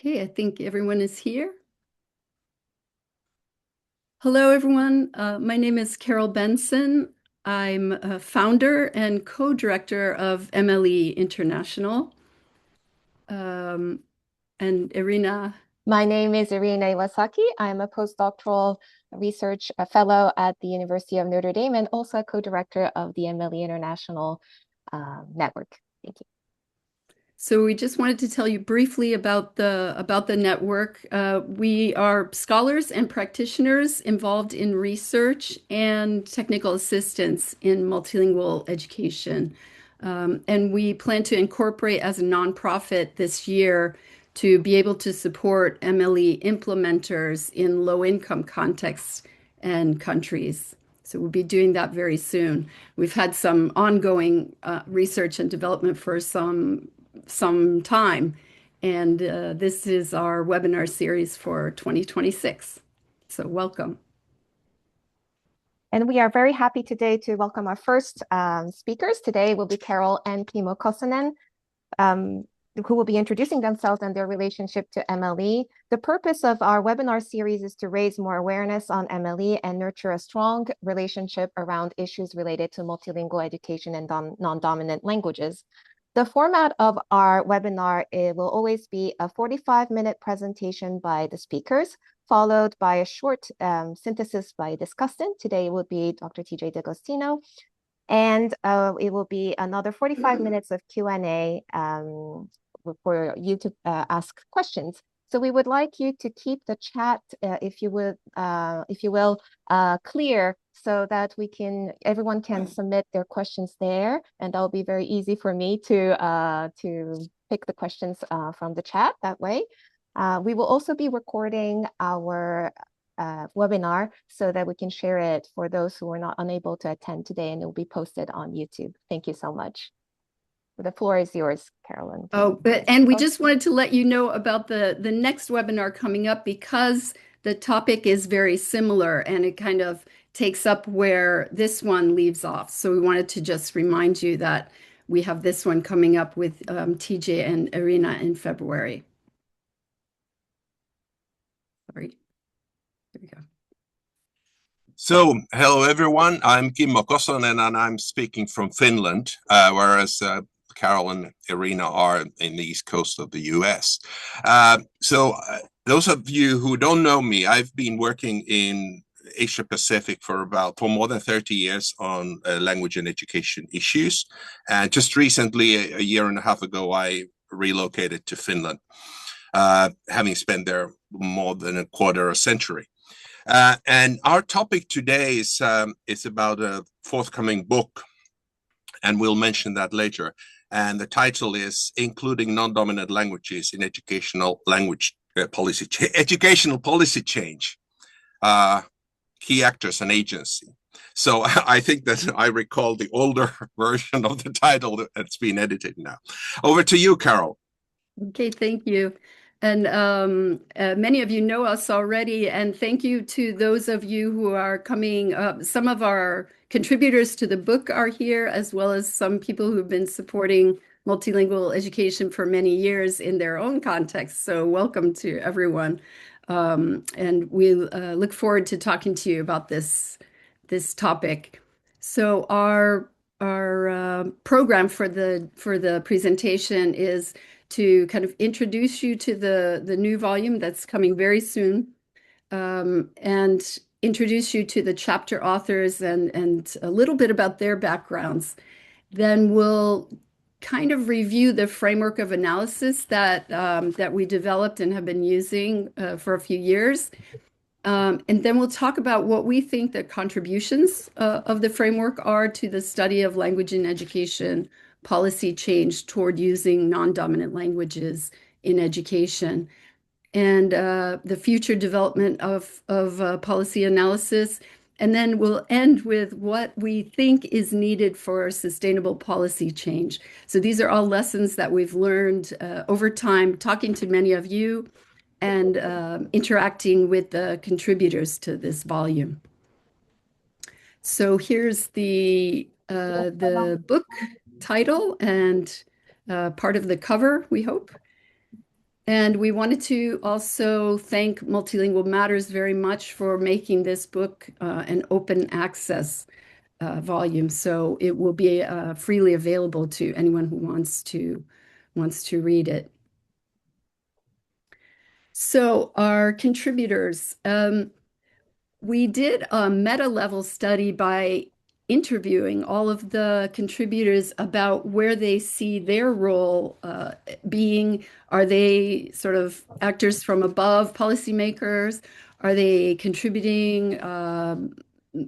Okay, I think everyone is here. Hello, everyone. My name is Carol Benson. I'm a founder and co-director of MLE International. Um, and Erina. My name is Erina Iwasaki. I'm a postdoctoral research fellow at the University of Notre Dame and also a co-director of the MLE International network. Thank you. So we just wanted to tell you briefly about the network. We are scholars and practitioners involved in research and technical assistance in multilingual education. And we plan to incorporate as a nonprofit this year to be able to support MLE implementers in low-income contexts and countries. So we'll be doing that very soon. We've had some ongoing research and development for some time. And this is our webinar series for 2026. So welcome. And we are very happy today to welcome our first speakers. Today will be Carol and Kimmo Kosonen, who will be introducing themselves and their relationship to MLE. The purpose of our webinar series is to raise more awareness on MLE and nurture a strong relationship around issues related to multilingual education and non-dominant languages. The format of our webinar will always be a 45-minute presentation by the speakers, followed by a short synthesis by discussant. Today will be Dr. TJ D'Agostino, and it will be another 45 minutes of Q&A for you to ask questions. So we would like you to keep the chat, if you will, clear so that everyone can submit their questions there, and that'll be very easy for me to pick the questions from the chat that way. We will also be recording our webinar so that we can share it for those who are not unable to attend today, and it will be posted on YouTube. Thank you so much. The floor is yours, Carolyn. And we just wanted to let you know about the next webinar coming up because the topic is very similar and it kind of takes up where this one leaves off. So we wanted to just remind you that we have this one coming up with TJ and Erina in February. Sorry. There we go. So, hello everyone. I'm Kimmo Kosonen and I'm speaking from Finland, whereas Carol and Erina are in the east coast of the US. Those of you who don't know me, I've been working in Asia Pacific for more than 30 years on language and education issues. And just recently, a year and a half ago, I relocated to Finland, having spent there more than a quarter of a century. And our topic today is about a forthcoming book, and we'll mention that later. And the title is Including Non-Dominant Languages in Educational Policy Change, Key Actors and Agency. So I think that I recall the older version of the title that's been edited now. Over to you, Carol. Okay, thank you. And many of you know us already, and thank you to those of you who are coming. Some of our contributors to the book are here, as well as some people who've been supporting multilingual education for many years in their own context. So welcome to everyone. And we look forward to talking to you about this topic. So our program for the presentation is to kind of introduce you to the new volume that's coming very soon, and introduce you to the chapter authors and a little bit about their backgrounds. Then we'll kind of review the framework of analysis that we developed and have been using for a few years. And then we'll talk about what we think the contributions of the framework are to the study of language and education policy change toward using non-dominant languages in education, and the future development of policy analysis. And then we'll end with what we think is needed for sustainable policy change. So these are all lessons that we've learned over time, talking to many of you and interacting with the contributors to this volume. So here's the book title and part of the cover, we hope. And we wanted to also thank Multilingual Matters very much for making this book an open access volume. So it will be freely available to anyone who wants to read it. So our contributors, we did a meta-level study by interviewing all of the contributors about where they see their role being. Are they sort of actors from above, policymakers? Are they contributing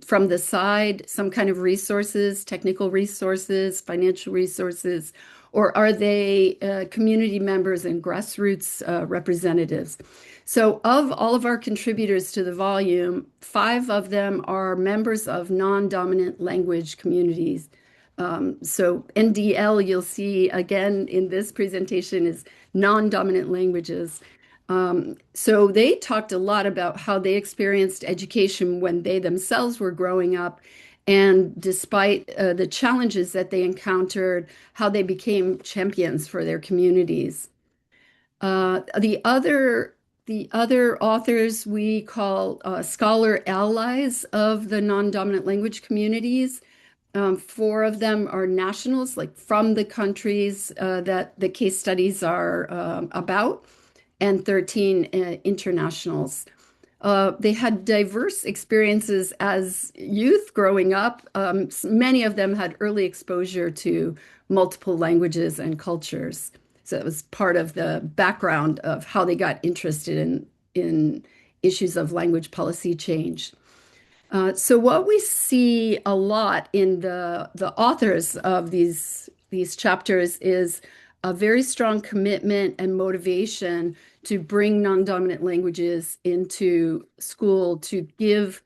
from the side, some kind of resources, technical resources, financial resources, or are they community members and grassroots representatives? So of all of our contributors to the volume, 5 of them are members of non-dominant language communities. So NDL, you'll see again in this presentation, is non-dominant languages. So they talked a lot about how they experienced education when they themselves were growing up, and despite the challenges that they encountered, how they became champions for their communities. The other authors we call scholar allies of the non-dominant language communities. 4 of them are nationals, like from the countries that the case studies are about, and 13 internationals. They had diverse experiences as youth growing up. Many of them had early exposure to multiple languages and cultures. So it was part of the background of how they got interested in issues of language policy change. So what we see a lot in the authors of these chapters is a very strong commitment and motivation to bring non-dominant languages into school, to give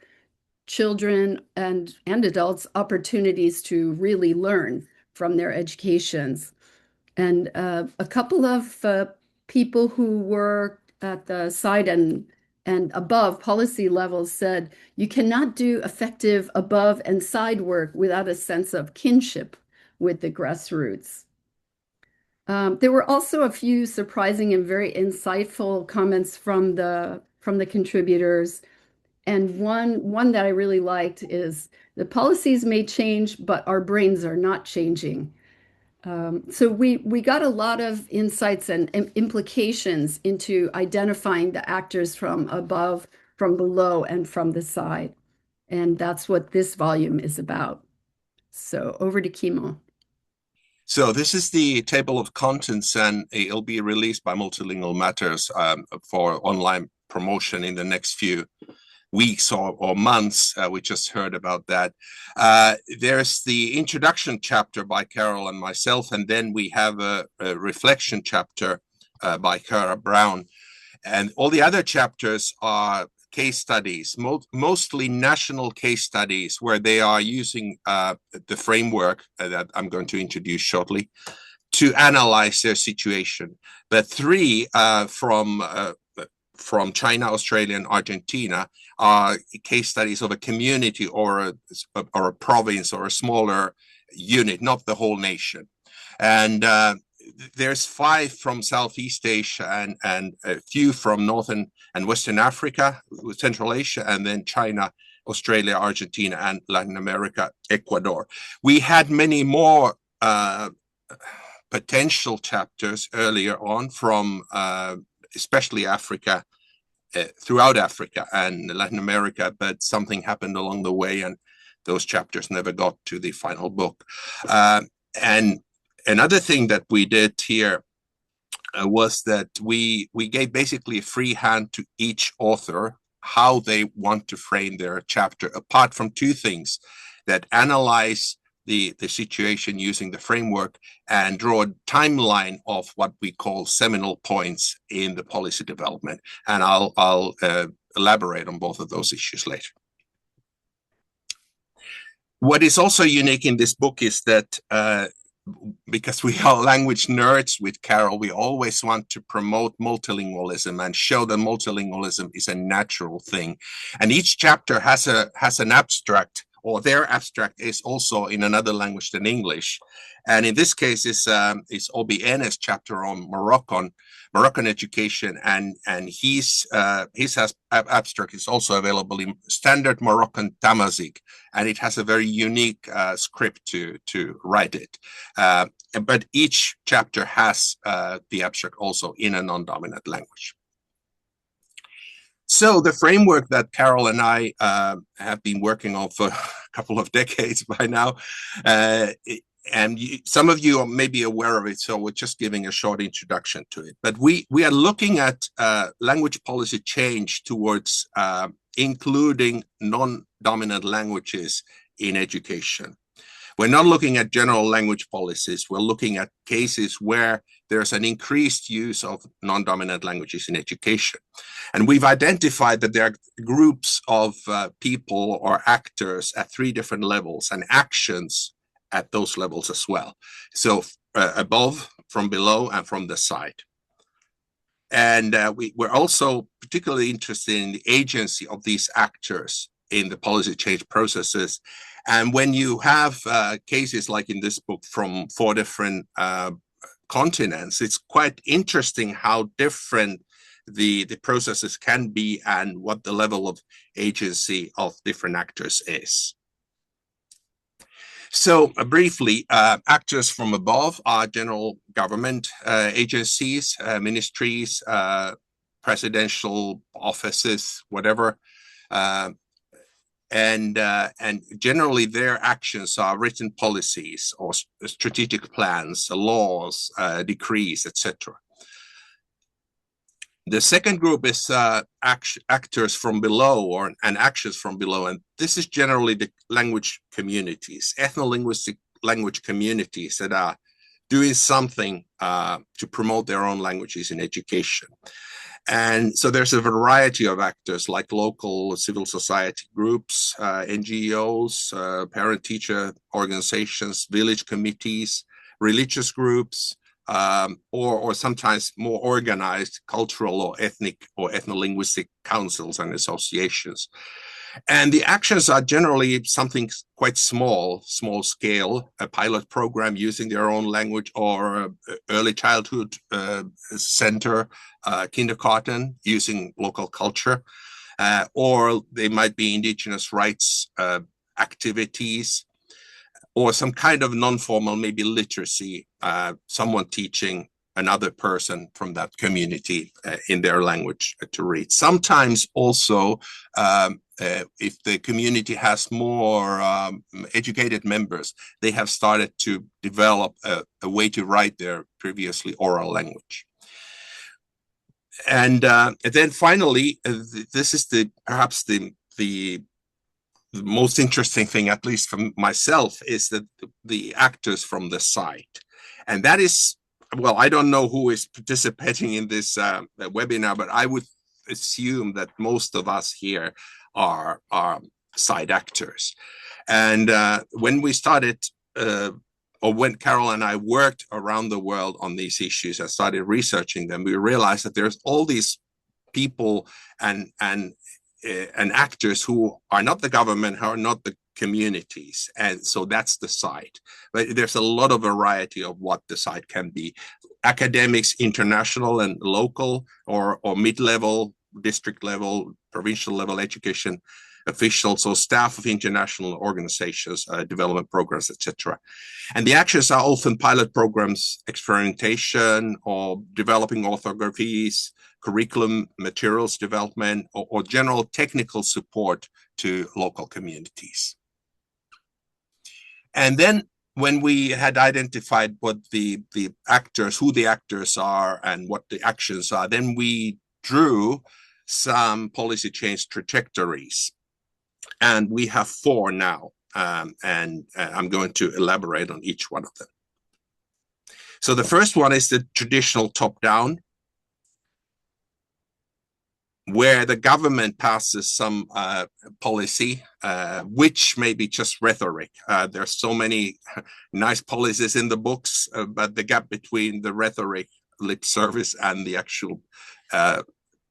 children and adults opportunities to really learn from their educations. And a couple of people who were at the side and above policy levels said, you cannot do effective above and side work without a sense of kinship with the grassroots. There were also a few surprising and very insightful comments from the contributors. And one that I really liked is, the policies may change, but our brains are not changing. So we got a lot of insights and implications into identifying the actors from above, from below, and from the side. And that's what this volume is about. So over to Kimmo. So this is the table of contents, and it'll be released by Multilingual Matters for online promotion in the next few weeks or months. We just heard about that. There's the introduction chapter by Carol and myself, and then we have a reflection chapter by Cara Brown. And all the other chapters are case studies, mostly national case studies, where they are using the framework that I'm going to introduce shortly to analyze their situation. But 3 from China, Australia, and Argentina are case studies of a community or a province or a smaller unit, not the whole nation. And there's 5 from Southeast Asia and a few from Northern and Western Africa, Central Asia, and then China, Australia, Argentina, and Latin America, Ecuador. We had many more potential chapters earlier on from especially Africa, throughout Africa and Latin America, but something happened along the way and those chapters never got to the final book. And another thing that we did here was that we gave basically a free hand to each author how they want to frame their chapter, apart from 2 things: that analyze the situation using the framework and draw a timeline of what we call seminal points in the policy development. And I'll elaborate on both of those issues later. What is also unique in this book is that because we are language nerds with Carol, we always want to promote multilingualism and show that multilingualism is a natural thing. And each chapter has an abstract or their abstract is also in another language than English. And in this case, it's OBN's chapter on Moroccan education, and his abstract is also available in standard Moroccan Tamazight, and it has a very unique script to write it. But each chapter has the abstract also in a non-dominant language. So the framework that Carol and I have been working on for a couple of decades by now, and some of you may be aware of it, so we're just giving a short introduction to it. But we are looking at language policy change towards including non-dominant languages in education. We're not looking at general language policies. We're looking at cases where there's an increased use of non-dominant languages in education. And we've identified that there are groups of people or actors at 3 different levels and actions at those levels as well. So above, from below, and from the side. And we're also particularly interested in the agency of these actors in the policy change processes. And when you have cases like in this book from 4 different continents, it's quite interesting how different the processes can be and what the level of agency of different actors is. So briefly, actors from above are general government agencies, ministries, presidential offices, whatever. And generally their actions are written policies or strategic plans, laws, decrees, etc. The second group is actors from below and actions from below, and this is generally the language communities, ethnolinguistic language communities that are doing something to promote their own languages in education. And so there's a variety of actors like local civil society groups, NGOs, parent-teacher organizations, village committees, religious groups, or sometimes more organized cultural or ethnic or ethnolinguistic councils and associations. And the actions are generally something quite small scale, a pilot program using their own language, or early childhood center, kindergarten using local culture, or they might be indigenous rights activities, or some kind of non-formal, maybe literacy, someone teaching another person from that community in their language to read. Sometimes also, if the community has more educated members, they have started to develop a way to write their previously oral language. And then finally, this is perhaps the most interesting thing, at least for myself, is that the actors from the side. And that is, well, I don't know who is participating in this webinar, but I would assume that most of us here are side actors. And when we started, or when Carol and I worked around the world on these issues and started researching them, we realized that there's all these people and actors who are not the government, who are not the communities. And so that's the side. But there's a lot of variety of what the side can be. Academics, international and local, or mid-level, district level, provincial level education officials, or staff of international organizations, development programs, etc. And the actions are often pilot programs, experimentation, or developing orthographies, curriculum materials development, or general technical support to local communities. And then when we had identified what the actors, who the actors are and what the actions are, then we drew some policy change trajectories. And we have 4 now, and I'm going to elaborate on each one of them. So the first one is the traditional top-down, where the government passes some policy, which may be just rhetoric. There's so many nice policies in the books, but the gap between the rhetoric, lip service, and the actual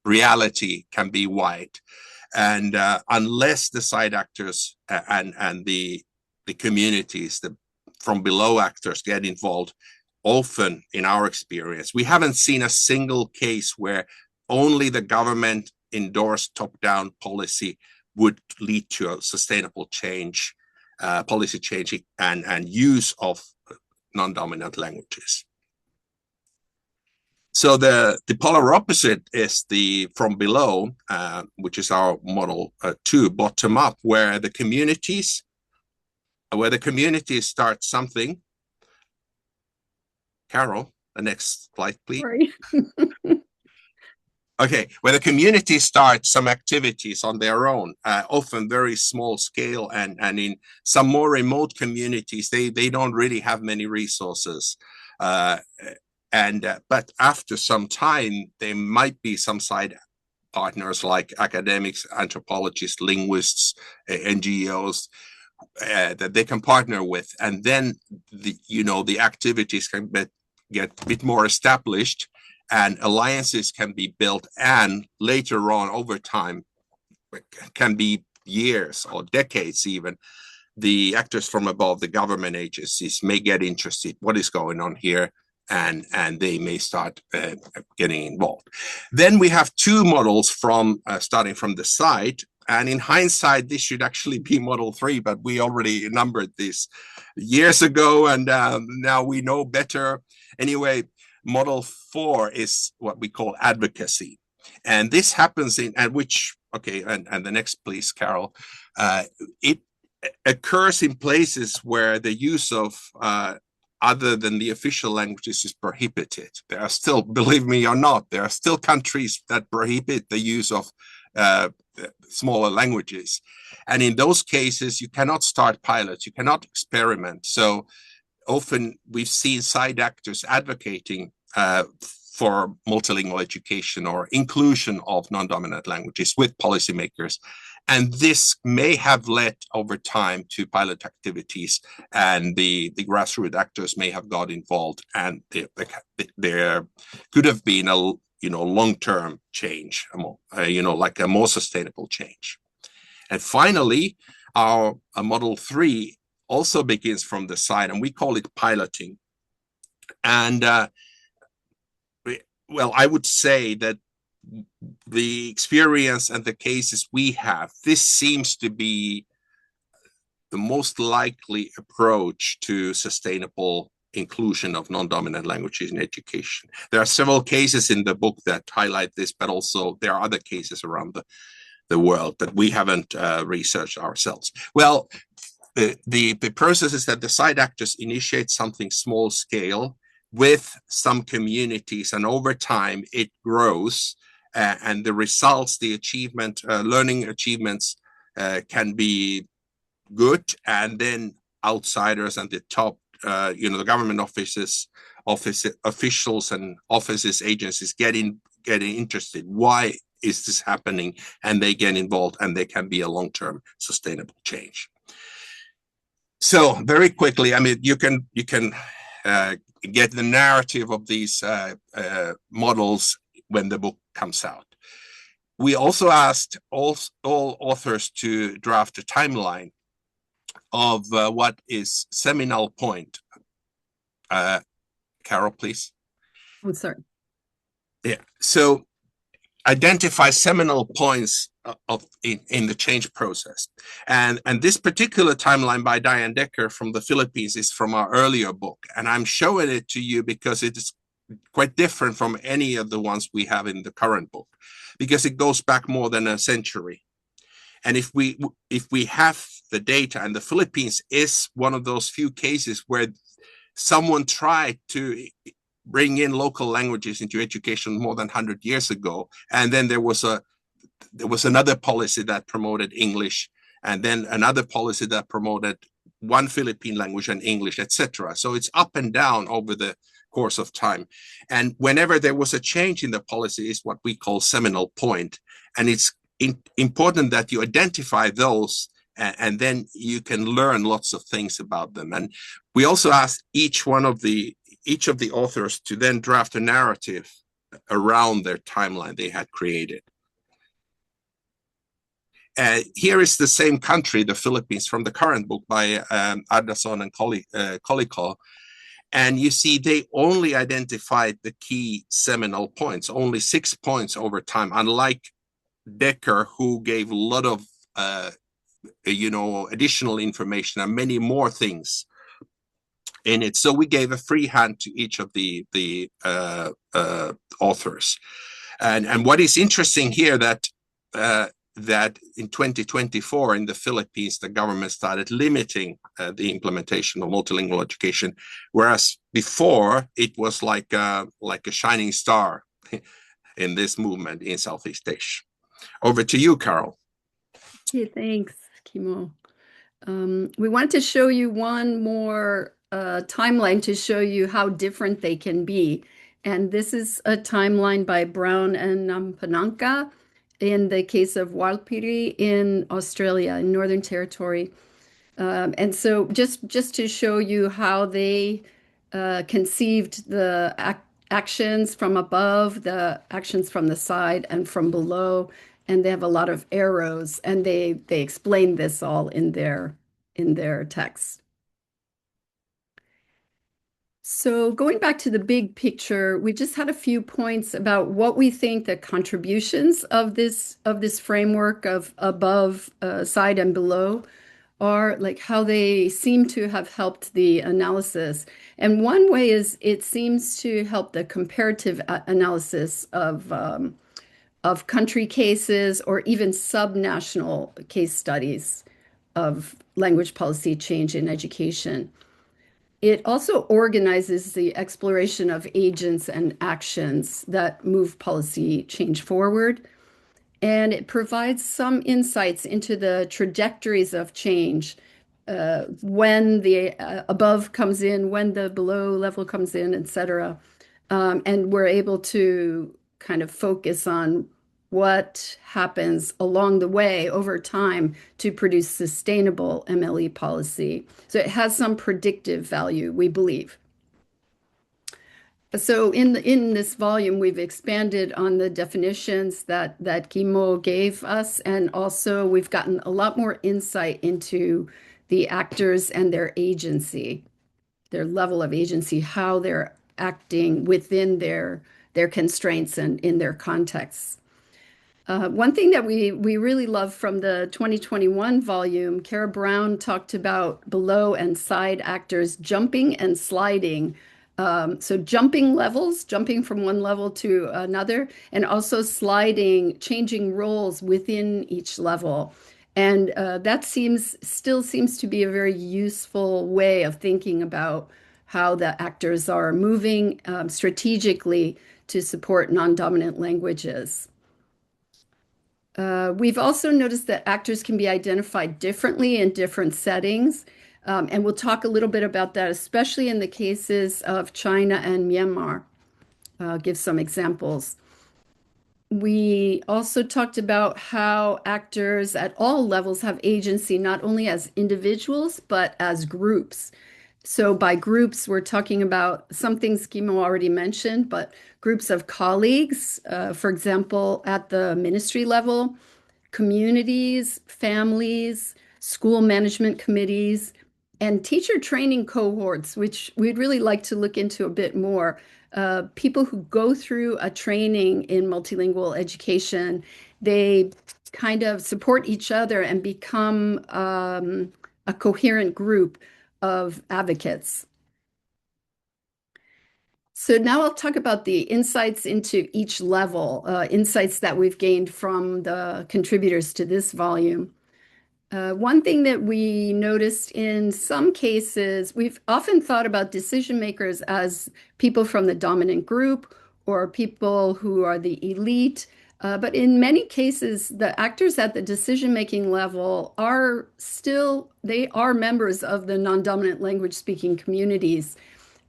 reality can be wide. And unless the side actors and the communities, the from below actors get involved, often in our experience, we haven't seen a single case where only the government endorsed top-down policy would lead to a sustainable change, policy change and use of non-dominant languages. So the polar opposite is the from below, which is our model 2, bottom up, where the communities start something. Carol, the next slide, please. Sorry. Okay, where the community starts some activities on their own, often very small scale, and in some more remote communities, they don't really have many resources. But after some time, there might be some side partners like academics, anthropologists, linguists, NGOs, that they can partner with, and then the activities can get a bit more established, and alliances can be built, and later on, over time, can be years or decades even, the actors from above, the government agencies, may get interested. What is going on here? And they may start getting involved. Then we have 2 models from starting from the side. And in hindsight, this should actually be model 3, but we already numbered this years ago, and now we know better. Anyway, model 4 is what we call advocacy. And this happens and the next, please, Carol. It occurs in places where the use of other than the official languages is prohibited. There are still, believe me or not, there are still countries that prohibit the use of smaller languages. And in those cases, you cannot start pilots, you cannot experiment. So often we've seen side actors advocating for multilingual education or inclusion of non-dominant languages with policymakers. And this may have led over time to pilot activities, and the grassroots actors may have got involved, and there could have been a long-term change, like a more sustainable change. And finally, our model 3 also begins from the side, and we call it piloting. And I would say that the experience and the cases we have, this seems to be the most likely approach to sustainable inclusion of non-dominant languages in education. There are several cases in the book that highlight this, but also there are other cases around the world that we haven't researched ourselves. Well, the process is that the side actors initiate something small scale with some communities, and over time it grows, and the results, the achievement, learning achievements can be good, and then outsiders and the top, the government officials and offices, agencies getting interested. Why is this happening? And they get involved, and they can be a long-term sustainable change. So very quickly, I mean, you can get the narrative of these models when the book comes out. We also asked all authors to draft a timeline of what is seminal point. Carol, please. Oh, sorry. Yeah. So identify seminal points in the change process. And this particular timeline by Diane Decker from the Philippines is from our earlier book. And I'm showing it to you because it is quite different from any of the ones we have in the current book, because it goes back more than a century. And if we have the data, and the Philippines is one of those few cases where someone tried to bring in local languages into education more than 100 years ago, and then there was another policy that promoted English, and then another policy that promoted one Philippine language and English, etc. So it's up and down over the course of time. And whenever there was a change in the policy is what we call seminal point. And it's important that you identify those, and then you can learn lots of things about them. And we also asked each of the authors to then draft a narrative around their timeline they had created. Here is the same country, the Philippines, from the current book by Ardason and Colicol. And you see, they only identified the key seminal points, only 6 points over time, unlike Decker, who gave a lot of additional information and many more things in it. So we gave a free hand to each of the authors. And what is interesting here that in 2024 in the Philippines, the government started limiting the implementation of multilingual education, whereas before it was like a shining star in this movement in Southeast Asia. Over to you, Carol. Okay, thanks, Kimmo. We want to show you one more timeline to show you how different they can be. And this is a timeline by Brown and Nampananka in the case of Walpiri in Australia, in Northern Territory. And so just to show you how they conceived the actions from above, the actions from the side and from below, and they have a lot of arrows, and they explain this all in their text. So going back to the big picture, we just had a few points about what we think the contributions of this framework of above, side, and below are, like how they seem to have helped the analysis. And one way is it seems to help the comparative analysis of country cases or even subnational case studies of language policy change in education. It also organizes the exploration of agents and actions that move policy change forward. And it provides some insights into the trajectories of change when the above comes in, when the below level comes in, et cetera. And we're able to kind of focus on what happens along the way over time to produce sustainable MLE policy. So it has some predictive value, we believe. So in this volume, we've expanded on the definitions that Kimmo gave us, and also we've gotten a lot more insight into the actors and their agency, their level of agency, how they're acting within their constraints and in their contexts. One thing that we really love from the 2021 volume, Kara Brown talked about below and side actors jumping and sliding. So jumping levels, jumping from one level to another, and also sliding, changing roles within each level. And that still seems to be a very useful way of thinking about how the actors are moving strategically to support non-dominant languages. We've also noticed that actors can be identified differently in different settings. And we'll talk a little bit about that, especially in the cases of China and Myanmar. I'll give some examples. We also talked about how actors at all levels have agency, not only as individuals, but as groups. So by groups, we're talking about some things Kimmo already mentioned, but groups of colleagues, for example, at the ministry level, communities, families, school management committees, and teacher training cohorts, which we'd really like to look into a bit more. People who go through a training in multilingual education, they kind of support each other and become a coherent group of advocates. So now I'll talk about the insights into each level, insights that we've gained from the contributors to this volume. One thing that we noticed in some cases, we've often thought about decision makers as people from the dominant group or people who are the elite. But in many cases, the actors at the decision-making level they are members of the non-dominant language speaking communities.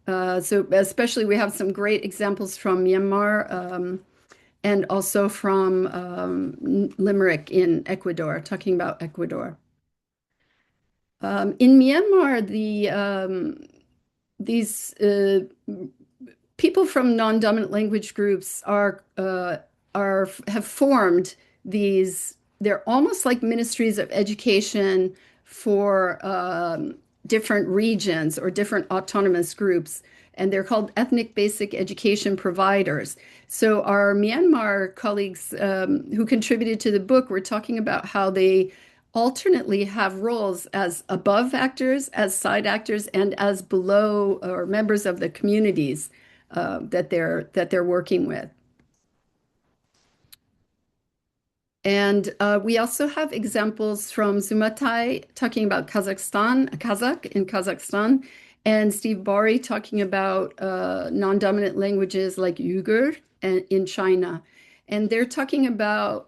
So especially we have some great examples from Myanmar and also from Limerick in Ecuador, talking about Ecuador. In Myanmar, these people from non-dominant language groups have formed these they're almost like ministries of education for different regions or different autonomous groups, and they're called ethnic basic education providers. So our Myanmar colleagues who contributed to the book were talking about how they alternately have roles as above actors, as side actors, and as below or members of the communities that they're working with. And we also have examples from Zumatai talking about Kazakhstan, Kazakh in Kazakhstan, and Steve Bari talking about non-dominant languages like Uyghur in China. And they're talking about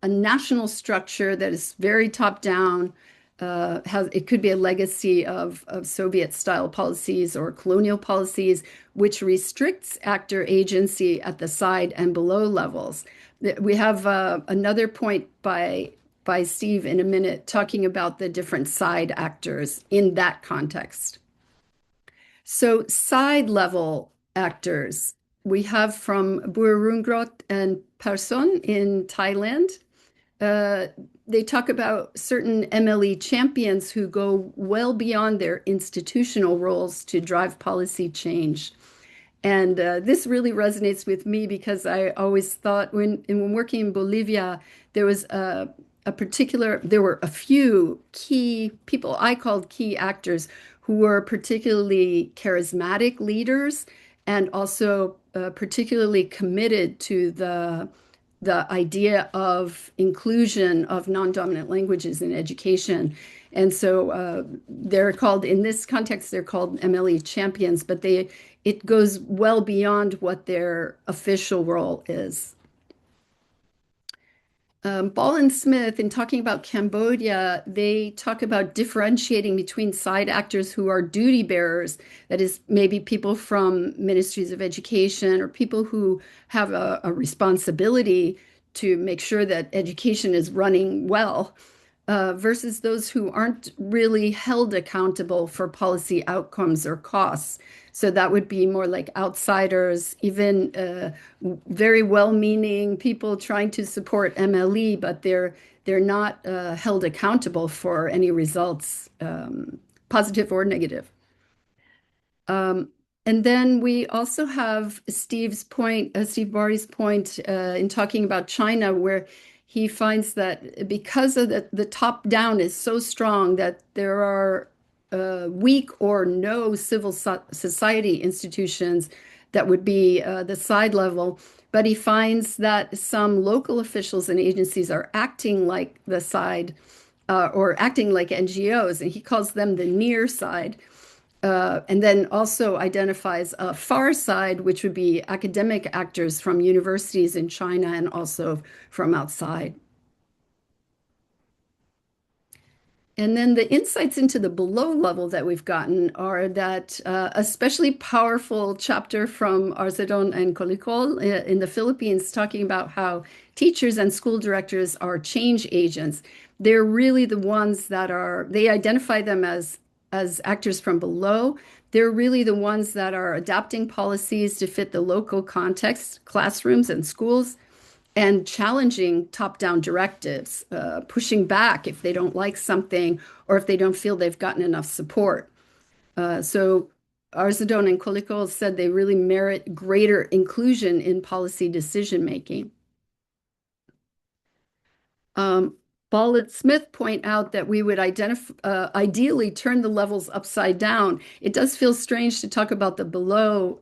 a national structure that is very top-down. It could be a legacy of Soviet-style policies or colonial policies, which restricts actor agency at the side and below levels. We have another point by Steve in a minute talking about the different side actors in that context. So side level actors, we have from Burungrot and Person in Thailand. They talk about certain MLE champions who go well beyond their institutional roles to drive policy change. And this really resonates with me because I always thought when working in Bolivia, there was there were a few key people I called key actors who were particularly charismatic leaders and also particularly committed to the idea of inclusion of non-dominant languages in education. And so they're called, in this context, they're called MLE champions, but it goes well beyond what their official role is. Ball and Smith, in talking about Cambodia, they talk about differentiating between side actors who are duty bearers, that is, maybe people from ministries of education or people who have a responsibility to make sure that education is running well, versus those who aren't really held accountable for policy outcomes or costs. So that would be more like outsiders, even very well-meaning people trying to support MLE, but they're not held accountable for any results, positive or negative. And then we also have Steve Bari's point in talking about China, where he finds that because of the top down is so strong that there are weak or no civil society institutions that would be the side level. But he finds that some local officials and agencies are acting like the side or acting like NGOs, and he calls them the near side. And then also identifies a far side, which would be academic actors from universities in China and also from outside. And then the insights into the below level that we've gotten are that especially powerful chapter from Arzedon and Colicol in the Philippines, talking about how teachers and school directors are change agents. They're really the ones that they identify them as actors from below. They're really the ones that are adapting policies to fit the local context, classrooms and schools, and challenging top-down directives, pushing back if they don't like something or if they don't feel they've gotten enough support. So Arzedon and Colicol said they really merit greater inclusion in policy decision-making. Ball and Smith point out that we would ideally turn the levels upside down. It does feel strange to talk about the below,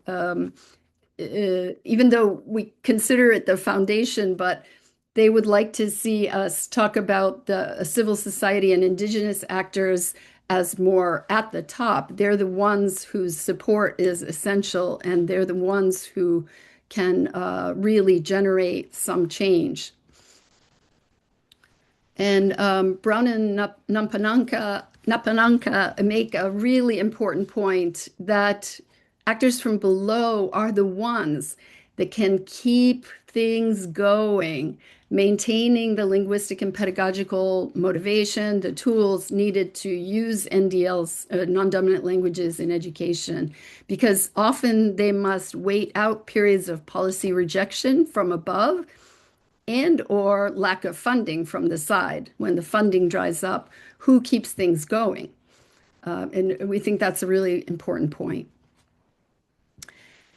even though we consider it the foundation, but they would like to see us talk about the civil society and indigenous actors as more at the top. They're the ones whose support is essential, and they're the ones who can really generate some change. And Brown and Napananka make a really important point that actors from below are the ones that can keep things going, maintaining the linguistic and pedagogical motivation, the tools needed to use NDLs, non-dominant languages in education, because often they must wait out periods of policy rejection from above and or lack of funding from the side. When the funding dries up, who keeps things going? And we think that's a really important point.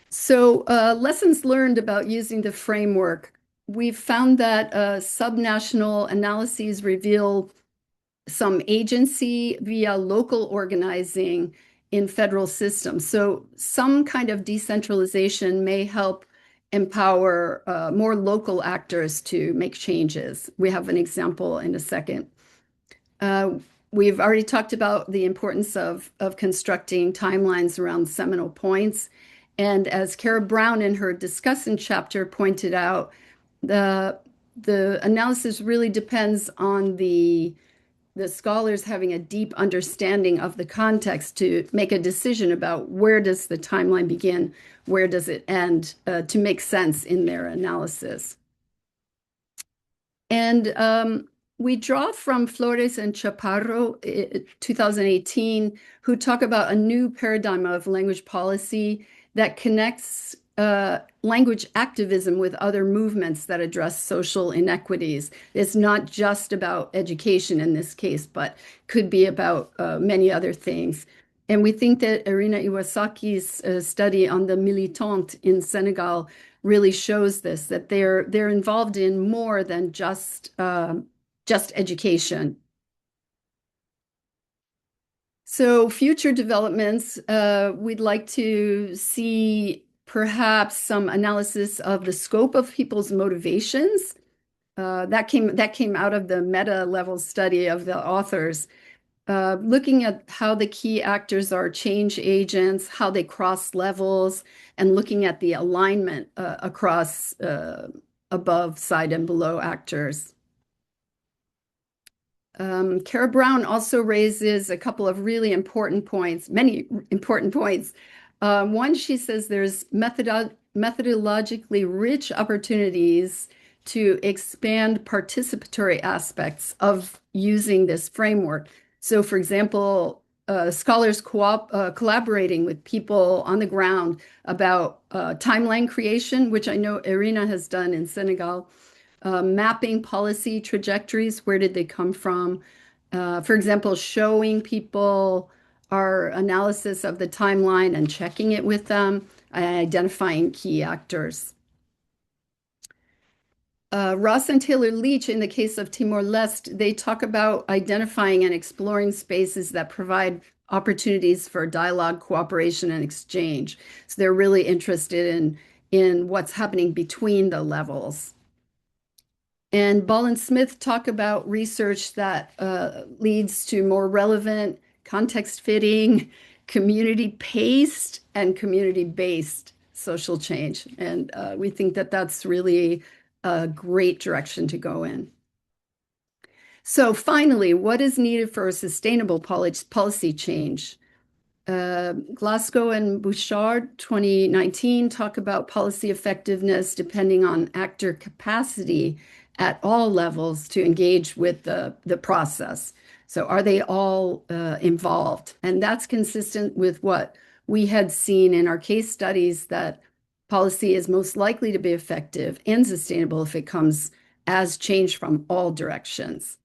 So lessons learned about using the framework. We've found that subnational analyses reveal some agency via local organizing in federal systems. So some kind of decentralization may help empower more local actors to make changes. We have an example in a second. We've already talked about the importance of constructing timelines around seminal points. And as Kara Brown in her discussant chapter pointed out, the analysis really depends on the scholars having a deep understanding of the context to make a decision about where does the timeline begin, where does it end, to make sense in their analysis. And we draw from Flores and Chaparro, 2018, who talk about a new paradigm of language policy that connects language activism with other movements that address social inequities. It's not just about education in this case, but could be about many other things. And we think that Erina Iwasaki's study on the militante in Senegal really shows this, that they're involved in more than just education. So future developments, we'd like to see perhaps some analysis of the scope of people's motivations. That came out of the meta level study of the authors, looking at how the key actors are change agents, how they cross levels, and looking at the alignment across above, side, and below actors. Kara Brown also raises a couple of really important points, many important points. One, she says there's methodologically rich opportunities to expand participatory aspects of using this framework. So, for example, scholars collaborating with people on the ground about timeline creation, which I know Erina has done in Senegal, mapping policy trajectories, where did they come from? For example, showing people our analysis of the timeline and checking it with them, identifying key actors. Ross and Taylor Leach, in the case of Timor-Leste, they talk about identifying and exploring spaces that provide opportunities for dialogue, cooperation, and exchange. So they're really interested in what's happening between the levels. And Ball and Smith talk about research that leads to more relevant, context-fitting, community-paced, and community-based social change. And we think that that's really a great direction to go in. So finally, what is needed for a sustainable policy change? Glasgow and Bouchard, 2019, talk about policy effectiveness depending on actor capacity at all levels to engage with the process. So are they all involved? And that's consistent with what we had seen in our case studies, that policy is most likely to be effective and sustainable if it comes as change from all directions.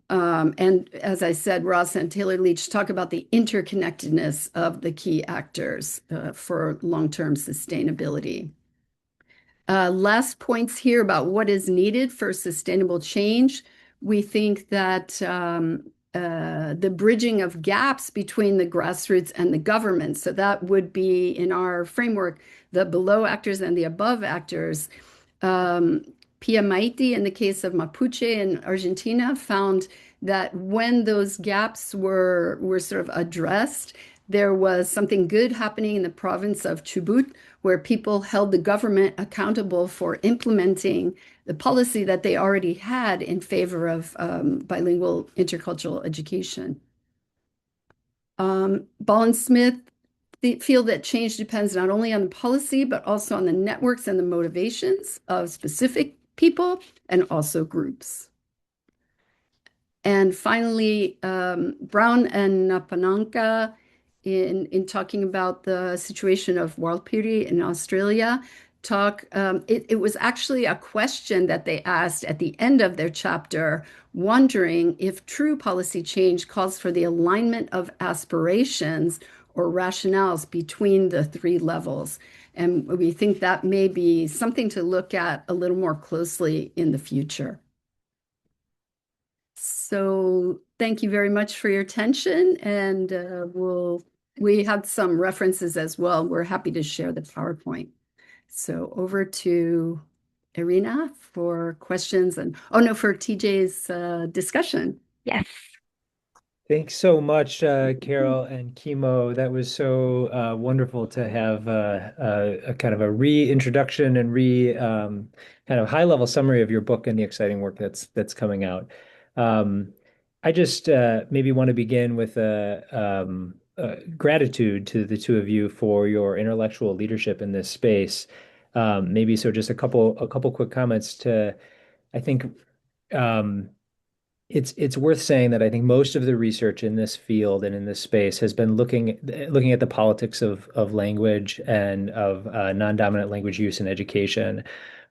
And as I said, Ross and Taylor Leach talk about the interconnectedness of the key actors for long-term sustainability. Last points here about what is needed for sustainable change. We think that the bridging of gaps between the grassroots and the government, so that would be in our framework, the below actors and the above actors. Pia Maiti, in the case of Mapuche in Argentina, found that when those gaps were sort of addressed, there was something good happening in the province of Chubut, where people held the government accountable for implementing the policy that they already had in favor of bilingual intercultural education. Ball and Smith feel that change depends not only on the policy, but also on the networks and the motivations of specific people and also groups. And finally, Brown and Napananka, in talking about the situation of Warlpiri in Australia, talk, it was actually a question that they asked at the end of their chapter, wondering if true policy change calls for the alignment of aspirations or rationales between the three levels. And we think that may be something to look at a little more closely in the future. So thank you very much for your attention, and we have some references as well. We're happy to share the PowerPoint. So over to Erina for questions and, oh no, for TJ's discussion. Yes. Thanks so much, Carol and Kimmo. That was so wonderful to have a kind of a reintroduction and kind of high-level summary of your book and the exciting work that's coming out. I just maybe want to begin with gratitude to the two of you for your intellectual leadership in this space. Maybe so just a couple quick comments to, I think, it's worth saying that I think most of the research in this field and in this space has been looking at the politics of language and of non-dominant language use in education.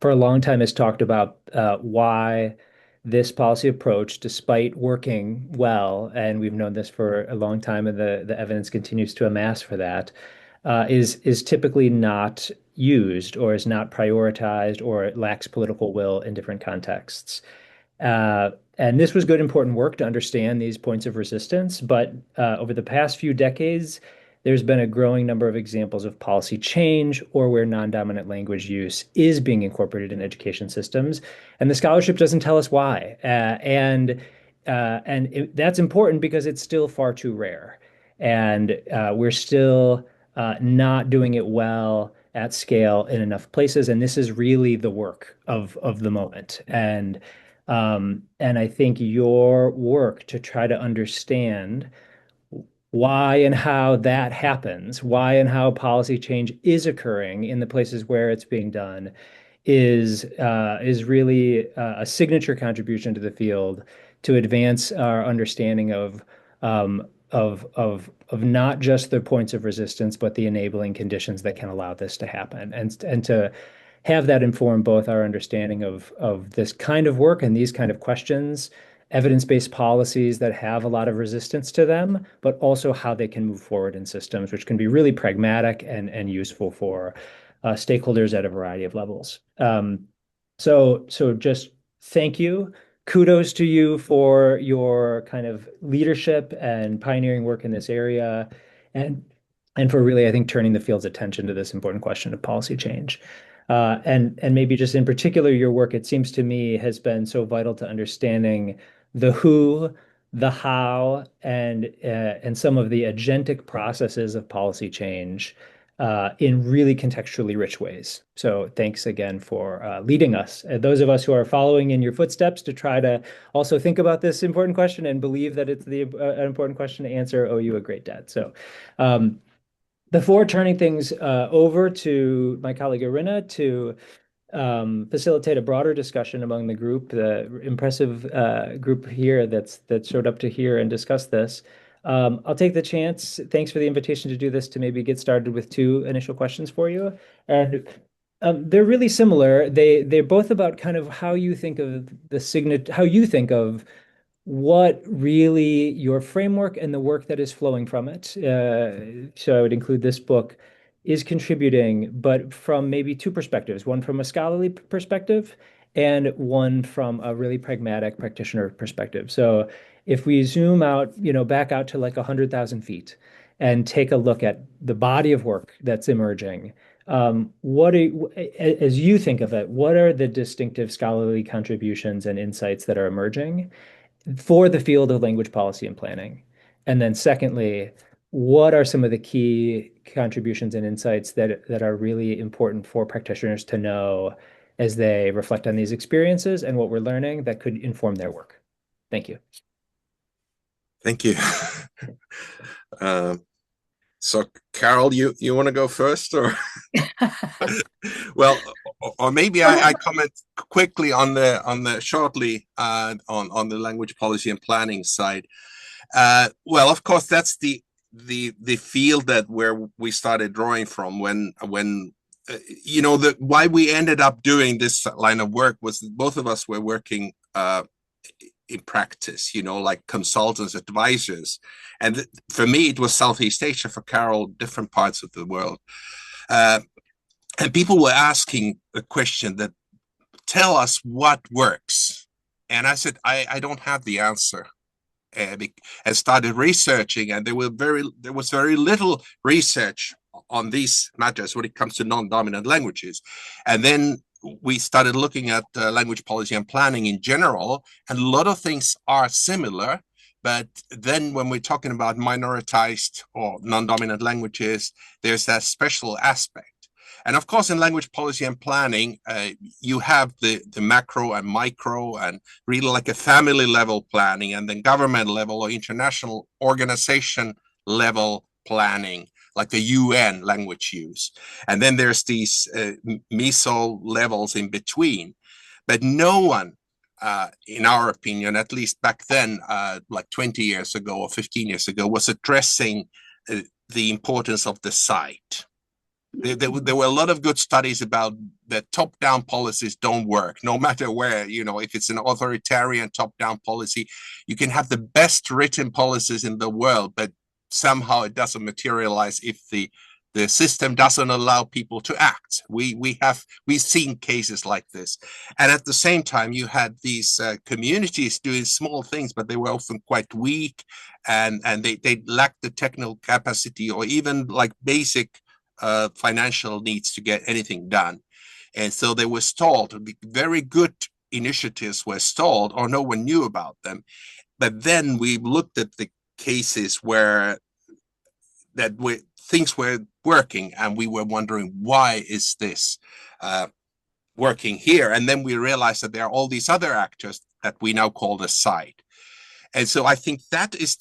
For a long time has talked about why this policy approach, despite working well, and we've known this for a long time, and the evidence continues to amass for that, is typically not used or is not prioritized or it lacks political will in different contexts. And this was good, important work to understand these points of resistance. But over the past few decades, there's been a growing number of examples of policy change or where non-dominant language use is being incorporated in education systems. And the scholarship doesn't tell us why. That's important because it's still far too rare. And we're still not doing it well at scale in enough places. And this is really the work of the moment. And I think your work to try to understand why and how that happens, why and how policy change is occurring in the places where it's being done, is really a signature contribution to the field to advance our understanding of not just the points of resistance, but the enabling conditions that can allow this to happen, and to have that inform both our understanding of this kind of work and these kind of questions, evidence-based policies that have a lot of resistance to them, but also how they can move forward in systems, which can be really pragmatic and useful for stakeholders at a variety of levels. So just thank you. Kudos to you for your kind of leadership and pioneering work in this area, and for really, I think, turning the field's attention to this important question of policy change. And maybe just in particular, your work, it seems to me, has been so vital to understanding the who, the how, and some of the agentic processes of policy change in really contextually rich ways. So thanks again for leading us. Those of us who are following in your footsteps to try to also think about this important question and believe that it's an important question to answer owe you a great debt. So before turning things over to my colleague Erina to facilitate a broader discussion among the group, the impressive group here that showed up to hear and discuss this, I'll take the chance. Thanks for the invitation to do this, to maybe get started with two initial questions for you. And they're really similar. They're both about kind of how you think of how you think of what really your framework and the work that is flowing from it. So I would include this book is contributing, but from maybe two perspectives, one from a scholarly perspective and one from a really pragmatic practitioner perspective. So if we zoom out, back out to like 100,000 feet and take a look at the body of work that's emerging, as you think of it, what are the distinctive scholarly contributions and insights that are emerging for the field of language policy and planning? And then secondly, what are some of the key contributions and insights that are really important for practitioners to know as they reflect on these experiences and what we're learning that could inform their work? Thank you. Thank you. So Carol, you want to go first, or? Well, or maybe I comment quickly on the shortly on the language policy and planning side. Well, of course, that's the field that where we started drawing from when why we ended up doing this line of work was that both of us were working in practice, like consultants, advisors. And for me, it was Southeast Asia, for Carol, different parts of the world. And people were asking a question that, tell us what works. And I said, I don't have the answer. And started researching, and there was very little research on these matters when it comes to non-dominant languages. And then we started looking at language policy and planning in general, and a lot of things are similar. But then when we're talking about minoritized or non-dominant languages, there's that special aspect. And of course, in language policy and planning, you have the macro and micro and really like a family level planning, and then government level or international organization level planning, like the UN language use. And then there's these meso levels in between. But no one, in our opinion, at least back then, like 20 years ago or 15 years ago, was addressing the importance of the site. There were a lot of good studies about that top-down policies don't work, no matter where, if it's an authoritarian top-down policy, you can have the best written policies in the world, but somehow it doesn't materialize if the system doesn't allow people to act. We've seen cases like this. And at the same time, you had these communities doing small things, but they were often quite weak, and they lacked the technical capacity or even like basic financial needs to get anything done. And so they were stalled. Very good initiatives were stalled, or no one knew about them. But then we looked at the cases where things were working, and we were wondering, why is this working here? And then we realized that there are all these other actors that we now call the site. And so I think that is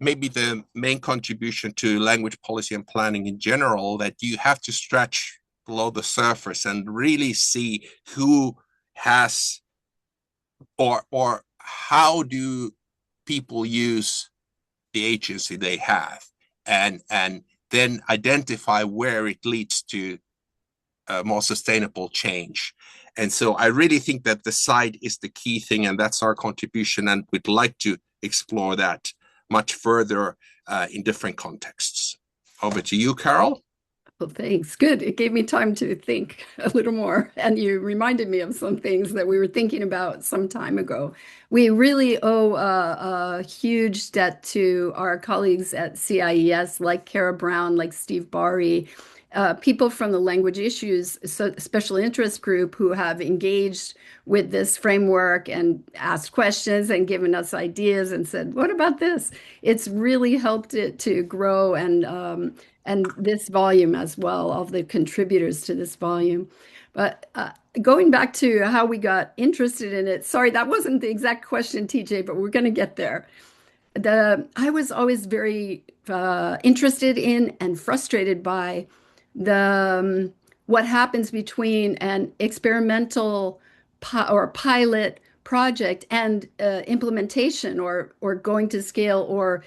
maybe the main contribution to language policy and planning in general, that you have to stretch below the surface and really see who has or how do people use the agency they have, and then identify where it leads to more sustainable change. And so I really think that the site is the key thing, and that's our contribution, and we'd like to explore that much further in different contexts. Over to you, Carol. Well, thanks. Good. It gave me time to think a little more. And you reminded me of some things that we were thinking about some time ago. We really owe a huge debt to our colleagues at CIES, like Kara Brown, like Steve Barry, people from the language issues special interest group who have engaged with this framework and asked questions and given us ideas and said, what about this? It's really helped it to grow, and this volume as well, all the contributors to this volume. But going back to how we got interested in it, sorry, that wasn't the exact question, TJ, but we're going to get there. I was always very interested in and frustrated by what happens between an experimental or pilot project and implementation or going to scale or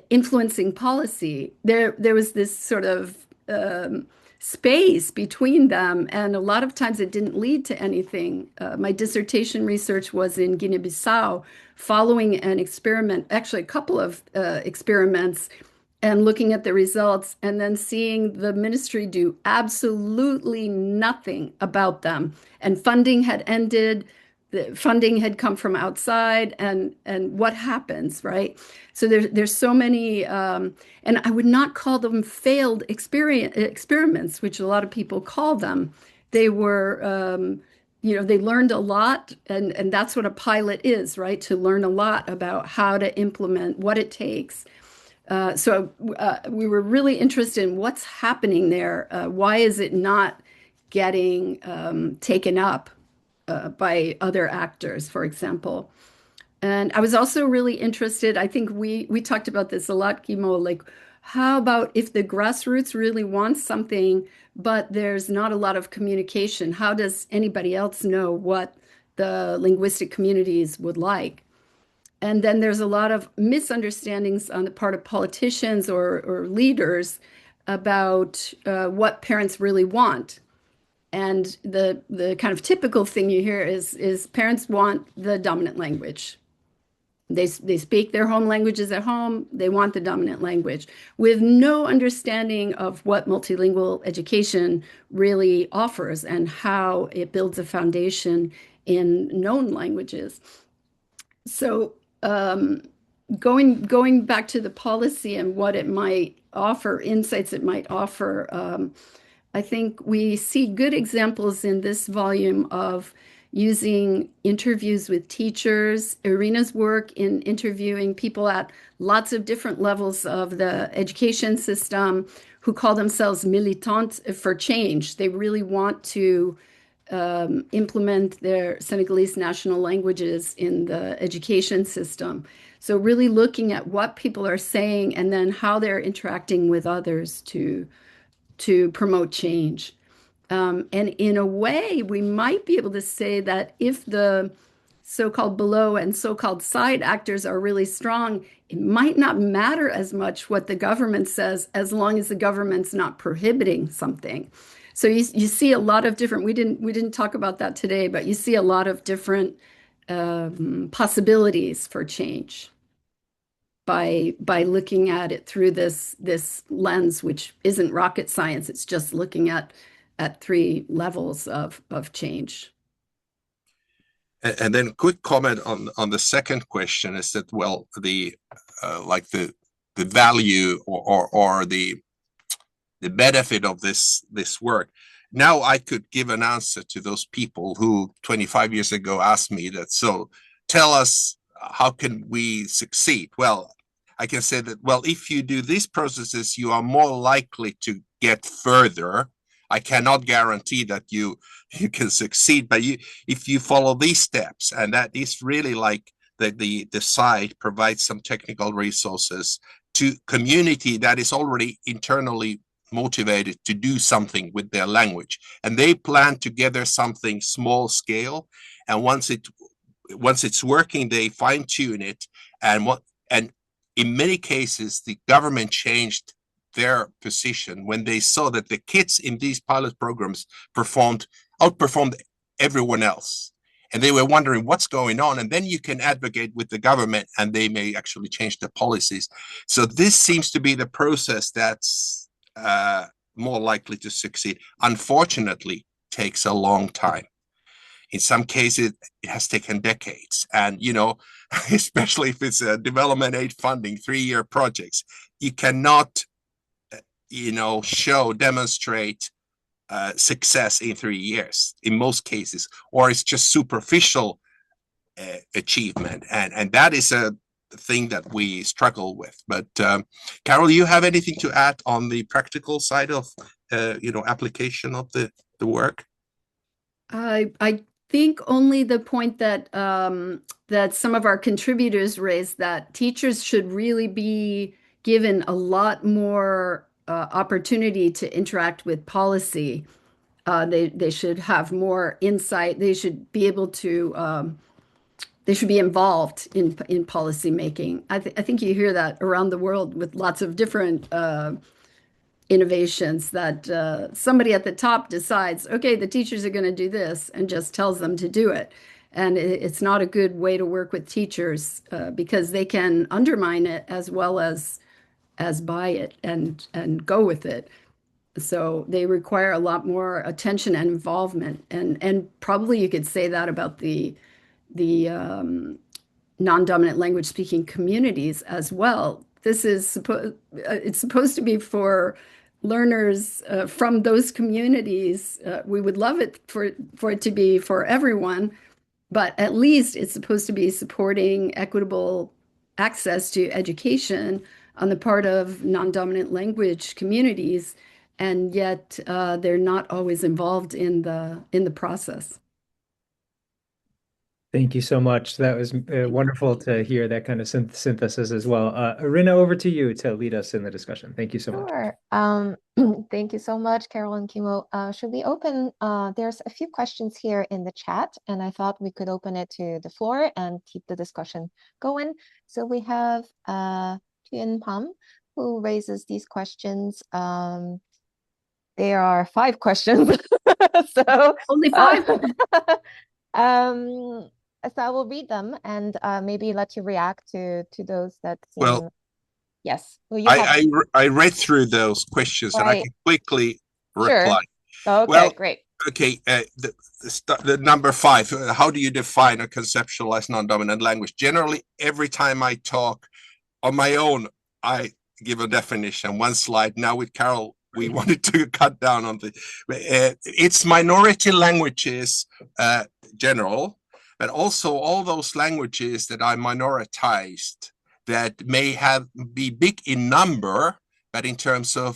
influencing policy. There was this sort of space between them, and a lot of times it didn't lead to anything. My dissertation research was in Guinea-Bissau, following an experiment, actually a couple of experiments, and looking at the results, and then seeing the ministry do absolutely nothing about them. And funding had ended, the funding had come from outside, and what happens, right? So there's so many, and I would not call them failed experiments, which a lot of people call them. They were, they learned a lot, and that's what a pilot is, right? To learn a lot about how to implement, what it takes. So we were really interested in what's happening there. Why is it not getting taken up by other actors, for example? And I was also really interested, I think we talked about this a lot, Kimmo, like how about if the grassroots really wants something, but there's not a lot of communication? How does anybody else know what the linguistic communities would like? And then there's a lot of misunderstandings on the part of politicians or leaders about what parents really want. And the kind of typical thing you hear is parents want the dominant language. They speak their home languages at home. They want the dominant language with no understanding of what multilingual education really offers and how it builds a foundation in known languages. So going back to the policy and what it might offer, insights it might offer, I think we see good examples in this volume of using interviews with teachers, Erina's work in interviewing people at lots of different levels of the education system who call themselves militants for change. They really want to implement their Senegalese national languages in the education system. So really looking at what people are saying and then how they're interacting with others to promote change. And in a way, we might be able to say that if the so-called below and so-called side actors are really strong, it might not matter as much what the government says as long as the government's not prohibiting something. So you see a lot of different, we didn't talk about that today, but you see a lot of different possibilities for change by looking at it through this lens, which isn't rocket science. It's just looking at three levels of change. And then a quick comment on the second question is that, well, the value or the benefit of this work. Now I could give an answer to those people who 25 years ago asked me that, so tell us, how can we succeed? Well, I can say that, well, if you do these processes, you are more likely to get further. I cannot guarantee that you can succeed, but if you follow these steps, and that is really like the site provides some technical resources to community that is already internally motivated to do something with their language, and they plan together something small scale, and once it's working, they fine tune it, and in many cases the government changed their position when they saw that the kids in these pilot programs outperformed everyone else, and they were wondering what's going on, and then you can advocate with the government and they may actually change the policies. So this seems to be the process that's more likely to succeed. Unfortunately, takes a long time. In some cases, it has taken decades. And, especially if it's a development aid funding, 3-year projects, you cannot, demonstrate success in 3 years in most cases, or it's just superficial achievement. And that is a thing that we struggle with. But Carol, you have anything to add on the practical side of, application of the work? I think only the point that that some of our contributors raised, that teachers should really be given a lot more opportunity to interact with policy. They should have more insight. They should be able to. They should be involved in policy making. I think you hear that around the world with lots of different innovations, that somebody at the top decides, okay, the teachers are going to do this, and just tells them to do it. And it's not a good way to work with teachers because they can undermine it as well as buy it and go with it. So they require a lot more attention and involvement. And probably you could say that about the non-dominant language speaking communities as well. This is it's supposed to be for learners from those communities. We would love it for it to be for everyone, but at least it's supposed to be supporting equitable access to education on the part of non-dominant language communities, and yet they're not always involved in the process. Thank you so much. That was wonderful to hear that kind of synthesis as well. Erina, over to you to lead us in the discussion. Thank you so much. Sure. Thank you so much, Carol and Kimmo. Should we open? There's a few questions here in the chat, and I thought we could open it to the floor and keep the discussion going. So we have Tien Pham who raises these questions. There are 5 questions. So Only 5? so I will read them and maybe let you react to those that seem. Well, Yes. Well, you have. I read through those questions and I Right. can quickly Sure. reply. Okay, Well, great. okay, the number 5, how do you define or conceptualize non-dominant language? Generally, every time I talk on my own, I give a definition, one slide. Now with Carol, we wanted to cut down on the, it's minority languages, general, but also all those languages that are minoritized that may be big in number, but in terms of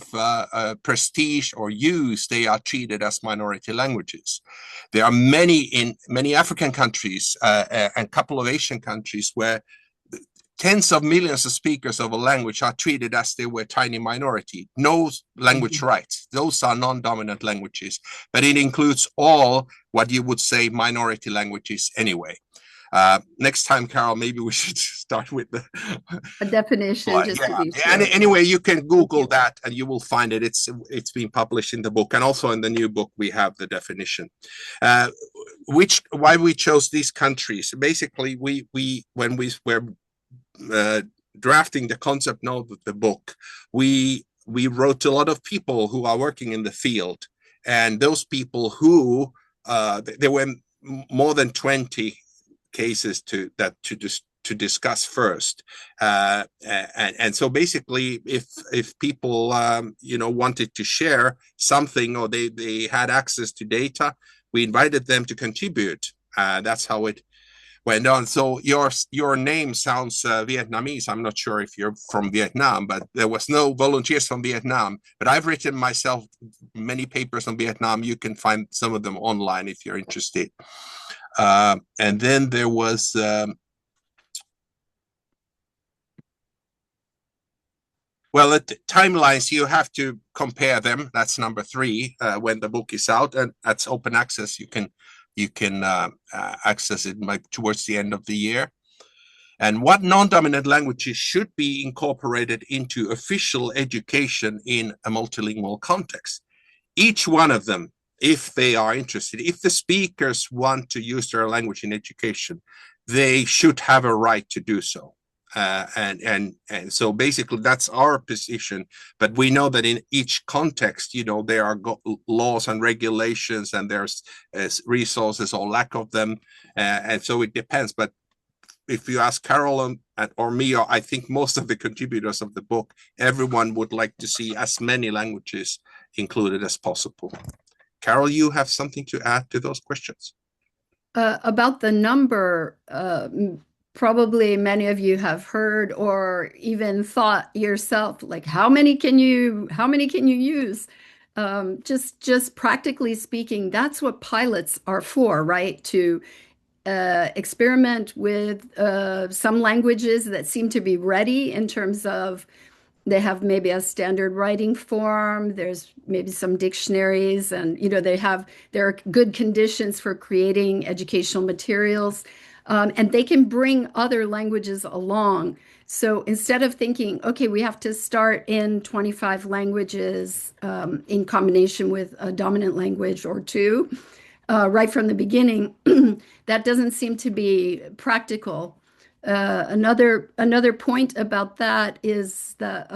prestige or use, they are treated as minority languages. There are many African countries and a couple of Asian countries where tens of millions of speakers of a language are treated as they were a tiny minority. No language rights. Those are non-dominant languages, but it includes all what you would say minority languages anyway. Next time, Carol, maybe we should start with a definition, just to be sure. Anyway, you can Google that and you will find it. It's been published in the book, and also in the new book we have the definition. Why we chose these countries? Basically, when we were drafting the concept note of the book, we wrote to a lot of people who are working in the field, and those people who there were more than 20 cases to discuss first, and so basically, if people wanted to share something or they had access to data, we invited them to contribute. That's how it went on. So your name sounds Vietnamese. I'm not sure if you're from Vietnam, but there was no volunteers from Vietnam. But I've written myself many papers on Vietnam. You can find some of them online if you're interested. And then there was the timelines, you have to compare them. That's number 3 when the book is out, and that's open access. You can access it towards the end of the year. And what non-dominant languages should be incorporated into official education in a multilingual context. Each one of them, if they are interested, if the speakers want to use their language in education, they should have a right to do so. And so basically that's our position, but we know that in each context, there are laws and regulations, and there's resources or lack of them, and so it depends. But if you ask Carol or me, or I think most of the contributors of the book, everyone would like to see as many languages included as possible. Carol, you have something to add to those questions? About the number, probably many of you have heard or even thought yourself, like, how many can you use? Just practically speaking, that's what pilots are for, right? To experiment with some languages that seem to be ready in terms of they have maybe a standard writing form. There's maybe some dictionaries, and there are good conditions for creating educational materials, and they can bring other languages along. So instead of thinking, okay, we have to start in 25 languages in combination with a dominant language or 2 right from the beginning, that doesn't seem to be practical. Another point about that is that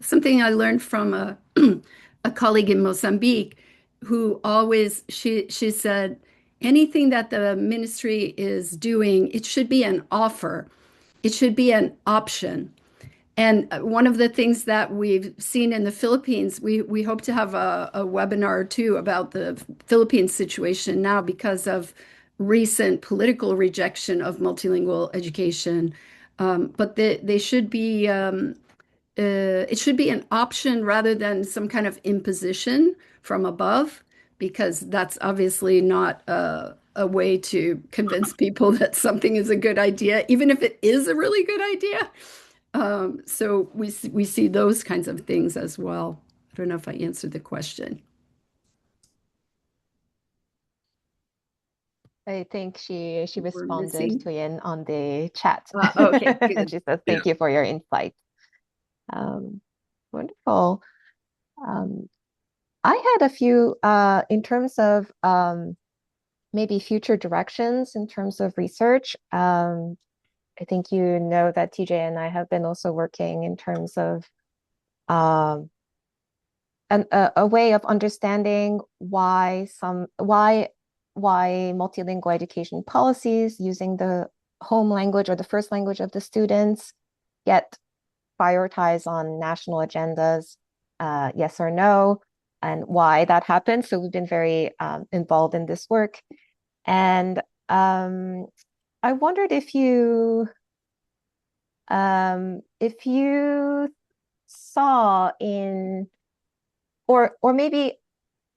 something I learned from a colleague in Mozambique, who she said, anything that the ministry is doing, it should be an offer. It should be an option. And one of the things that we've seen in the Philippines, we hope to have a webinar or 2 about the Philippines situation now because of recent political rejection of multilingual education. But they should be, it should be an option rather than some kind of imposition from above, because that's obviously not a way to convince people that something is a good idea, even if it is a really good idea. So we see those kinds of things as well. I don't know if I answered the question. I think she responded to Ian on the chat. Okay, good. She says, thank you for your insight. Wonderful. I had a few in terms of maybe future directions in terms of research. I think you know that TJ and I have been also working in terms of um, a way of understanding why multilingual education policies using the home language or the first language of the students get prioritized on national agendas, yes or no, and why that happens. So we've been very involved in this work. And I wondered if you saw in or maybe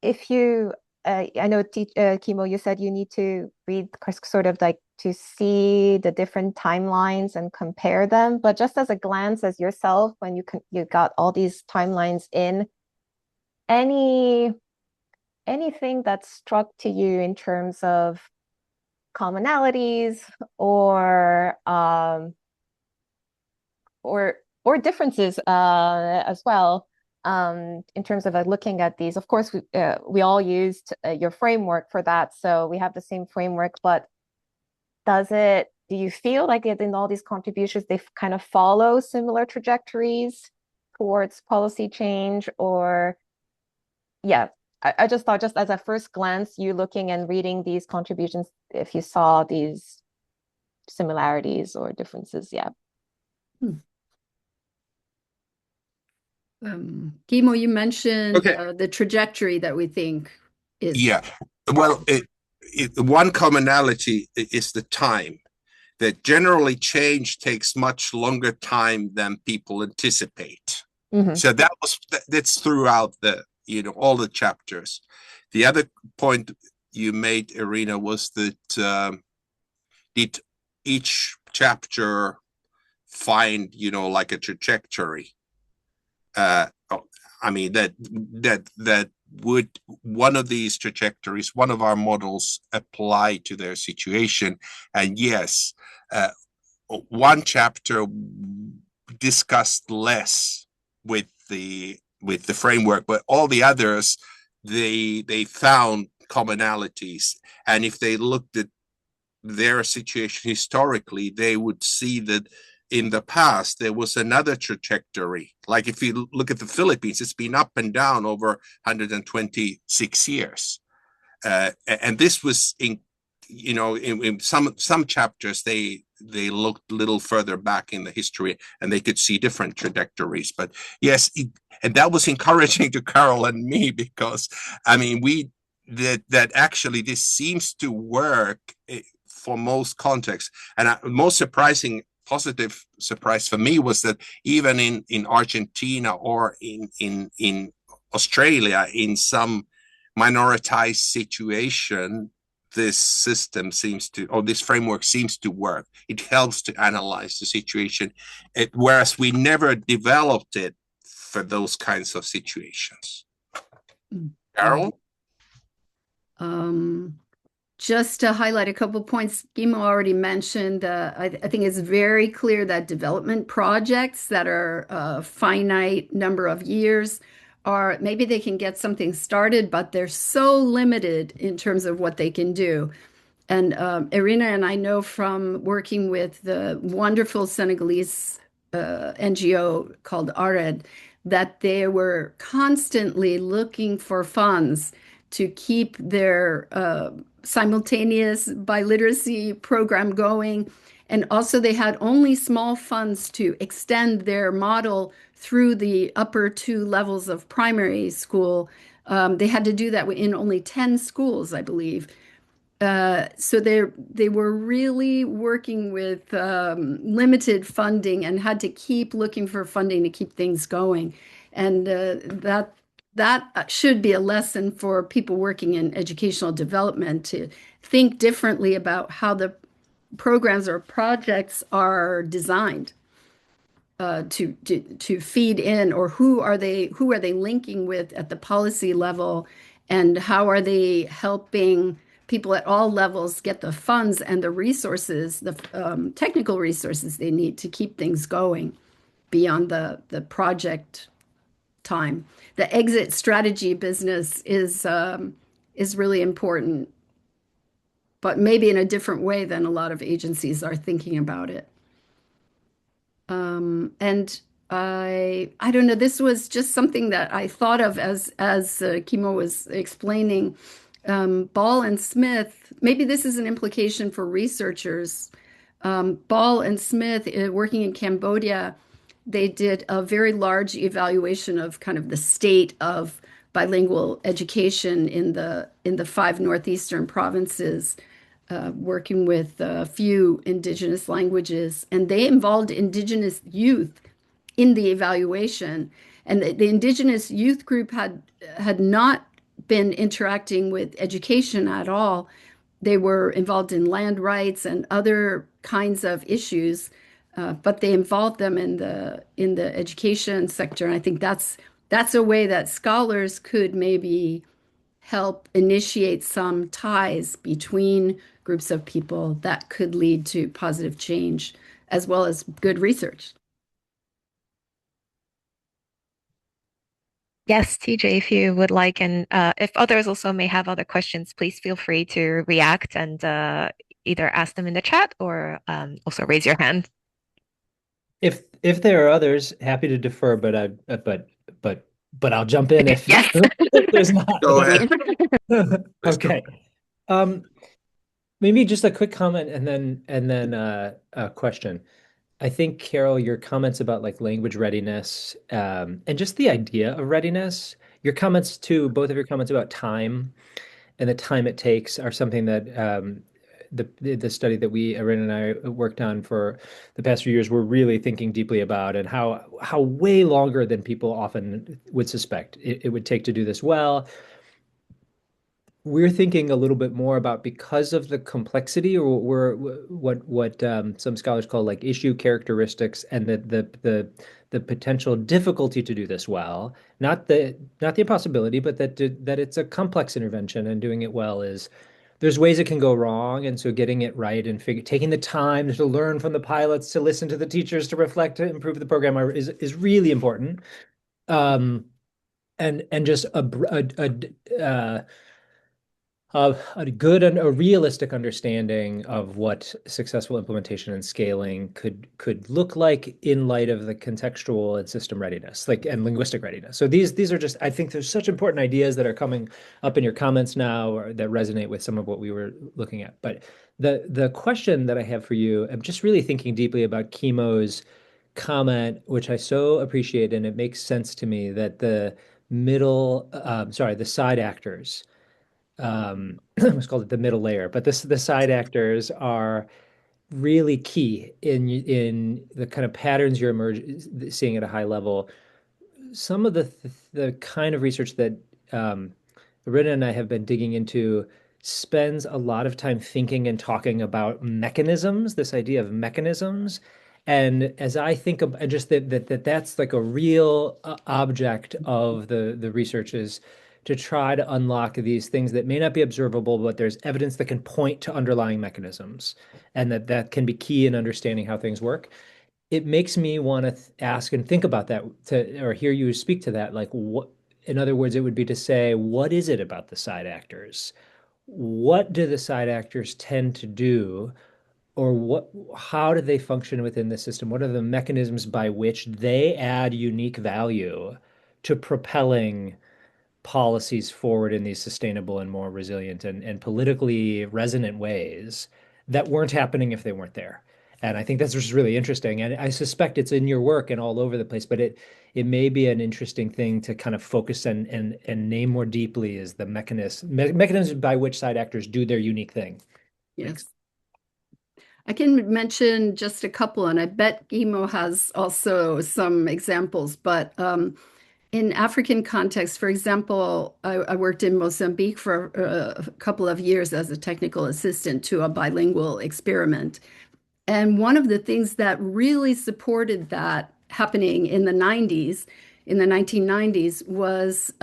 if you I know Kimmo, you said you need to read sort of like to see the different timelines and compare them, but just as a glance as yourself when you got all these timelines in, any anything that struck to you in terms of commonalities or or differences as well in terms of looking at these. Of course, we all used your framework for that, so we have the same framework. But do you feel like in all these contributions they kind of follow similar trajectories towards policy change? Or yeah, I just thought, just as a first glance, you looking and reading these contributions, if you saw these similarities or differences. Yeah. Hmm. Kimmo, you mentioned Okay. the trajectory that we think is. Yeah. Well, one commonality is the time. That generally change takes much longer time than people anticipate. Mm-hmm. So that's throughout all the chapters. The other point you made, Erina, was that did each chapter find like a trajectory? I mean that would one of these trajectories, one of our models, apply to their situation? And yes, one chapter discussed less with the framework, but all the others they found commonalities. And if they looked at their situation historically, they would see that in the past there was another trajectory. Like if you look at the Philippines, it's been up and down over 126 years. And this was in some chapters they looked a little further back in the history and they could see different trajectories. But yes, and that was encouraging to Carol and me, because I mean that actually this seems to work for most contexts. And most surprising positive surprise for me was that even in Argentina or in Australia, in some minoritized situation, this framework seems to work. It helps to analyze the situation, whereas we never developed it for those kinds of situations. Carol? Just to highlight a couple of points Kimmo already mentioned, I think it's very clear that development projects that are a finite number of years maybe they can get something started, but they're so limited in terms of what they can do. And Erina and I know from working with the wonderful Senegalese NGO called ARED that they were constantly looking for funds to keep their simultaneous biliteracy program going. And also, they had only small funds to extend their model through the upper two levels of primary school. They had to do that in only 10 schools, I believe. So they were really working with limited funding and had to keep looking for funding to keep things going. And that should be a lesson for people working in educational development, to think differently about how the programs or projects are designed to feed in, or who are they linking with at the policy level, and how are they helping people at all levels get the funds and the resources, the technical resources they need to keep things going beyond the project time. The exit strategy business is really important, but maybe in a different way than a lot of agencies are thinking about it. And I don't know, this was just something that I thought of as Kimmo was explaining. Ball and Smith, maybe this is an implication for researchers. Ball and Smith, working in Cambodia, they did a very large evaluation of kind of the state of bilingual education in the five northeastern provinces, working with a few indigenous languages, and they involved indigenous youth in the evaluation. And the indigenous youth group had not been interacting with education at all. They were involved in land rights and other kinds of issues, but they involved them in the education sector. And I think that's a way that scholars could maybe help initiate some ties between groups of people that could lead to positive change as well as good research. Yes, TJ, if you would like, and if others also may have other questions, please feel free to react and either ask them in the chat or also raise your hand. If there are others, happy to defer, but I'll jump in if Yes. if there's not. Go ahead. Okay. Maybe just a quick comment and then a question. I think, Carol, your comments about like language readiness, and just the idea of readiness, your comments too, both of your comments about time and the time it takes are something that the study that Erina and I worked on for the past few years, we're really thinking deeply about, and how way longer than people often would suspect it would take to do this well. We're thinking a little bit more about, because of the complexity, or what some scholars call like issue characteristics, and the potential difficulty to do this well. Not the impossibility, but that it's a complex intervention, and doing it well is, there's ways it can go wrong, and so getting it right and taking the time to learn from the pilots, to listen to the teachers, to reflect, to improve the program is really important. And just a good and a realistic understanding of what successful implementation and scaling could look like in light of the contextual and system readiness, like, and linguistic readiness. So these are just, I think there's such important ideas that are coming up in your comments now, or that resonate with some of what we were looking at. But the question that I have for you, I'm just really thinking deeply about Kimmo's comment, which I so appreciate, and it makes sense to me, that the side actors, let's call it the middle layer, but the side actors are really key in the kind of patterns you're seeing at a high level. Some of the kind of research that Erina and I have been digging into spends a lot of time thinking and talking about mechanisms, this idea of mechanisms. And as I think of, and just that's like a real object of the research, is to try to unlock these things that may not be observable, but there's evidence that can point to underlying mechanisms, and that can be key in understanding how things work. It makes me want to ask and think about that, or hear you speak to that. Like, what, in other words, it would be to say, what is it about the side actors? What do the side actors tend to do, or how do they function within the system? What are the mechanisms by which they add unique value to propelling policies forward in these sustainable and more resilient and politically resonant ways that weren't happening if they weren't there? And I think that's just really interesting. And I suspect it's in your work and all over the place, but it may be an interesting thing to kind of focus and name more deeply, is the mechanisms by which side actors do their unique thing. Yes. Thanks. I can mention just a couple, and I bet Kimmo has also some examples, but in African context, for example, I worked in Mozambique for a couple of years as a technical assistant to a bilingual experiment. And one of the things that really supported that happening in the 90s, in the 1990s, was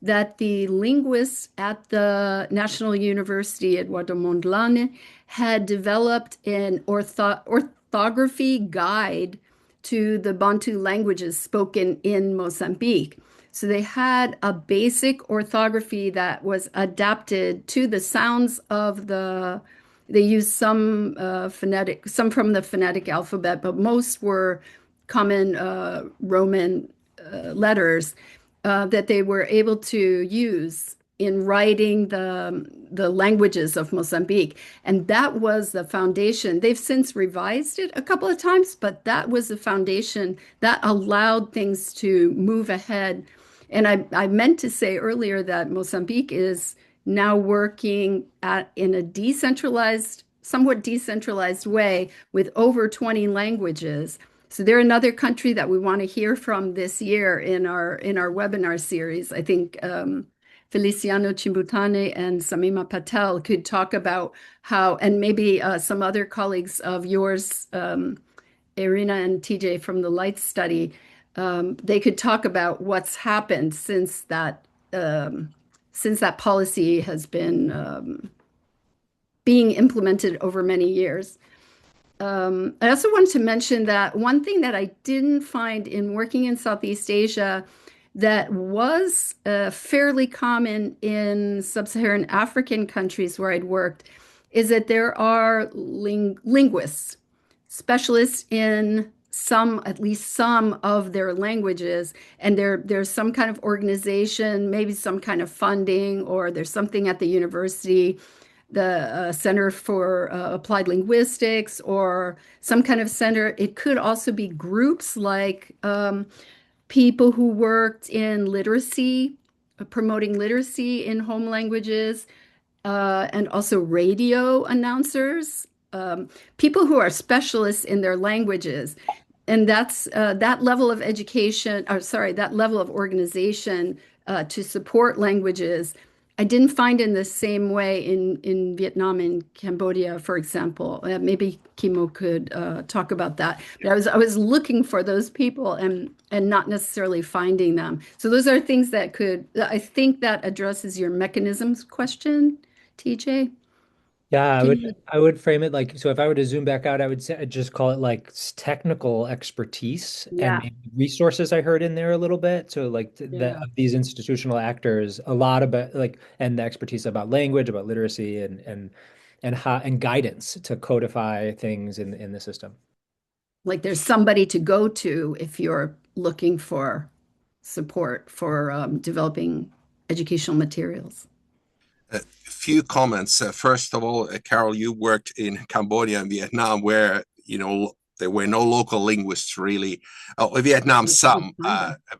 that the linguists at the National University Eduardo Mondlane had developed an orthography guide to the Bantu languages spoken in Mozambique. So they had a basic orthography that was adapted to the sounds of they used some some from the phonetic alphabet, but most were common Roman letters that they were able to use in writing the languages of Mozambique. And that was the foundation. They've since revised it a couple of times, but that was the foundation that allowed things to move ahead. And I meant to say earlier that Mozambique is now working in a decentralized, somewhat decentralized way with over 20 languages. So they're another country that we want to hear from this year in our webinar series. I think Feliciano Chimbutane and Samima Patel could talk about how, and maybe some other colleagues of yours, Erina and TJ from the Light Study, they could talk about what's happened since that policy has been being implemented over many years. I also wanted to mention that one thing that I didn't find in working in Southeast Asia that was fairly common in sub-Saharan African countries where I'd worked is that there are linguists, specialists in at least some of their languages, and there's some kind of organization, maybe some kind of funding, or there's something at the university, the Center for Applied Linguistics, or some kind of center. It could also be groups like people who worked in literacy, promoting literacy in home languages, and also radio announcers, people who are specialists in their languages. And that's that level of education, or sorry, that level of organization to support languages. I didn't find in the same way in Vietnam and Cambodia, for example. Maybe Kimmo could talk about that. But I was looking for those people and not necessarily finding them. So those are things that I think that addresses your mechanisms question, TJ. Yeah, Can you? I would frame it like, so if I were to zoom back out, I would say I'd just call it like technical expertise and Yeah, maybe resources I heard in there a little bit. So like yeah. these institutional actors, a lot about like, and the expertise about language, about literacy and how and guidance to codify things in the system. Like there's somebody to go to if you're looking for support for developing educational materials. A few comments. First of all, Carol, you worked in Cambodia and Vietnam where, there were no local linguists really. Oh, Vietnam, some,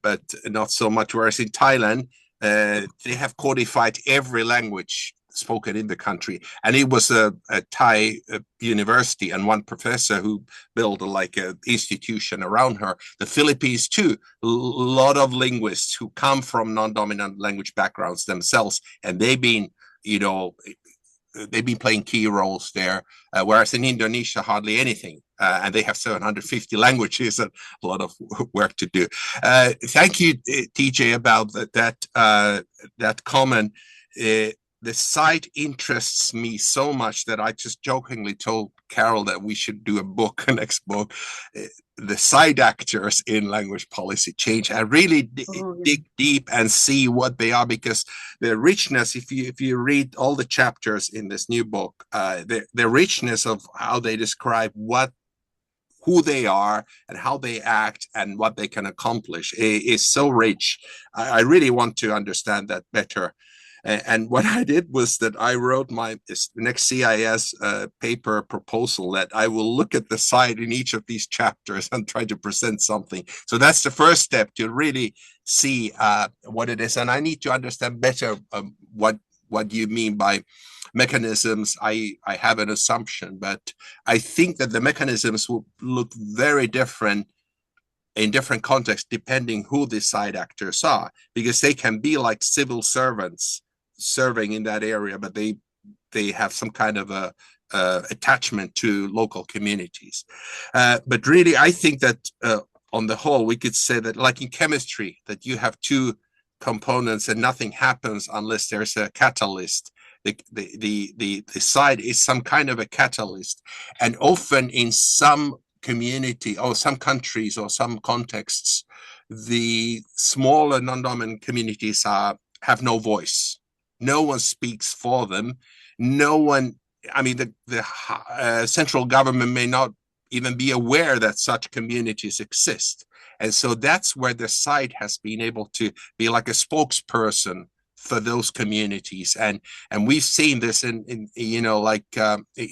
but not so much. Whereas in Thailand, they have codified every language spoken in the country. And it was a Thai university and one professor who built like an institution around her. The Philippines too, a lot of linguists who come from non-dominant language backgrounds themselves, and they've been playing key roles there, whereas in Indonesia, hardly anything. And they have 750 languages and a lot of work to do. Thank you, TJ, about that comment. The site interests me so much that I just jokingly told Carol that we should do a book, a next book, the side actors in language policy change, and really dig deep and see what they are, because the richness, if you read all the chapters in this new book, the richness of how they describe who they are and how they act and what they can accomplish is so rich. I really want to understand that better. And what I did was that I wrote my next CIS paper proposal that I will look at the site in each of these chapters and try to present something. So that's the first step, to really see what it is. And I need to understand better what you mean by mechanisms. I have an assumption, but I think that the mechanisms will look very different in different contexts depending who the side actors are, because they can be like civil servants serving in that area, but they have some kind of a attachment to local communities. But really, I think that on the whole, we could say that, like in chemistry, that you have two components and nothing happens unless there's a catalyst. The side is some kind of a catalyst, and often in some community or some countries or some contexts, the smaller non-dominant communities have no voice. No one speaks for them. No one, I mean, the central government may not even be aware that such communities exist. And so that's where the site has been able to be like a spokesperson for those communities. And we've seen this in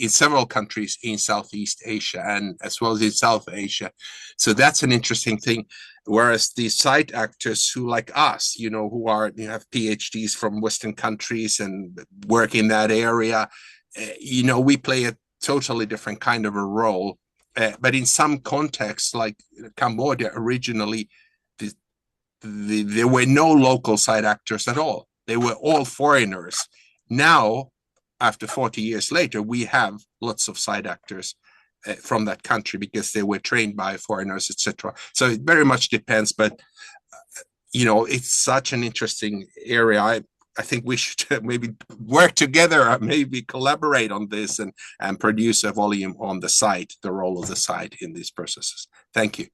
several countries in Southeast Asia and as well as in South Asia. So that's an interesting thing. Whereas the site actors who, like us, who have PhDs from Western countries and work in that area, we play a totally different kind of a role. But in some contexts, like Cambodia, originally, there were no local site actors at all. They were all foreigners. Now, after 40 years later, we have lots of site actors from that country because they were trained by foreigners, etc. So it very much depends, but it's such an interesting area. I think we should maybe work together, maybe collaborate on this and produce a volume on the site, the role of the site in these processes. Thank you.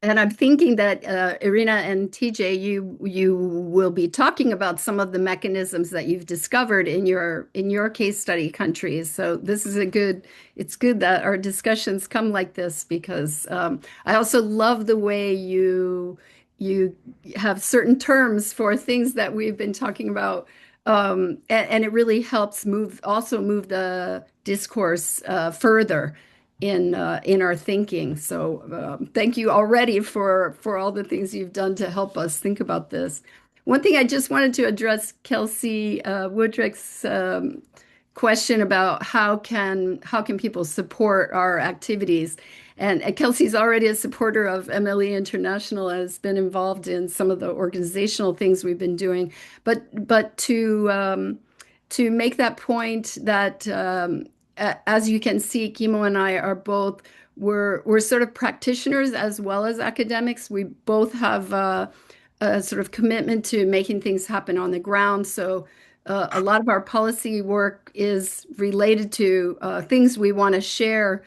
And I'm thinking that Erina and TJ, you will be talking about some of the mechanisms that you've discovered in your case study countries. So this is it's good that our discussions come like this, because I also love the way you have certain terms for things that we've been talking about. And it really helps move the discourse further in our thinking. So thank you already for all the things you've done to help us think about this. One thing I just wanted to address, Kelsey Woodrick's question about how can people support our activities. And Kelsey's already a supporter of MLE International, has been involved in some of the organizational things we've been doing. But to make that point that as you can see, Kimmo and I are we're sort of practitioners as well as academics. We both have a sort of commitment to making things happen on the ground. So a lot of our policy work is related to things we want to share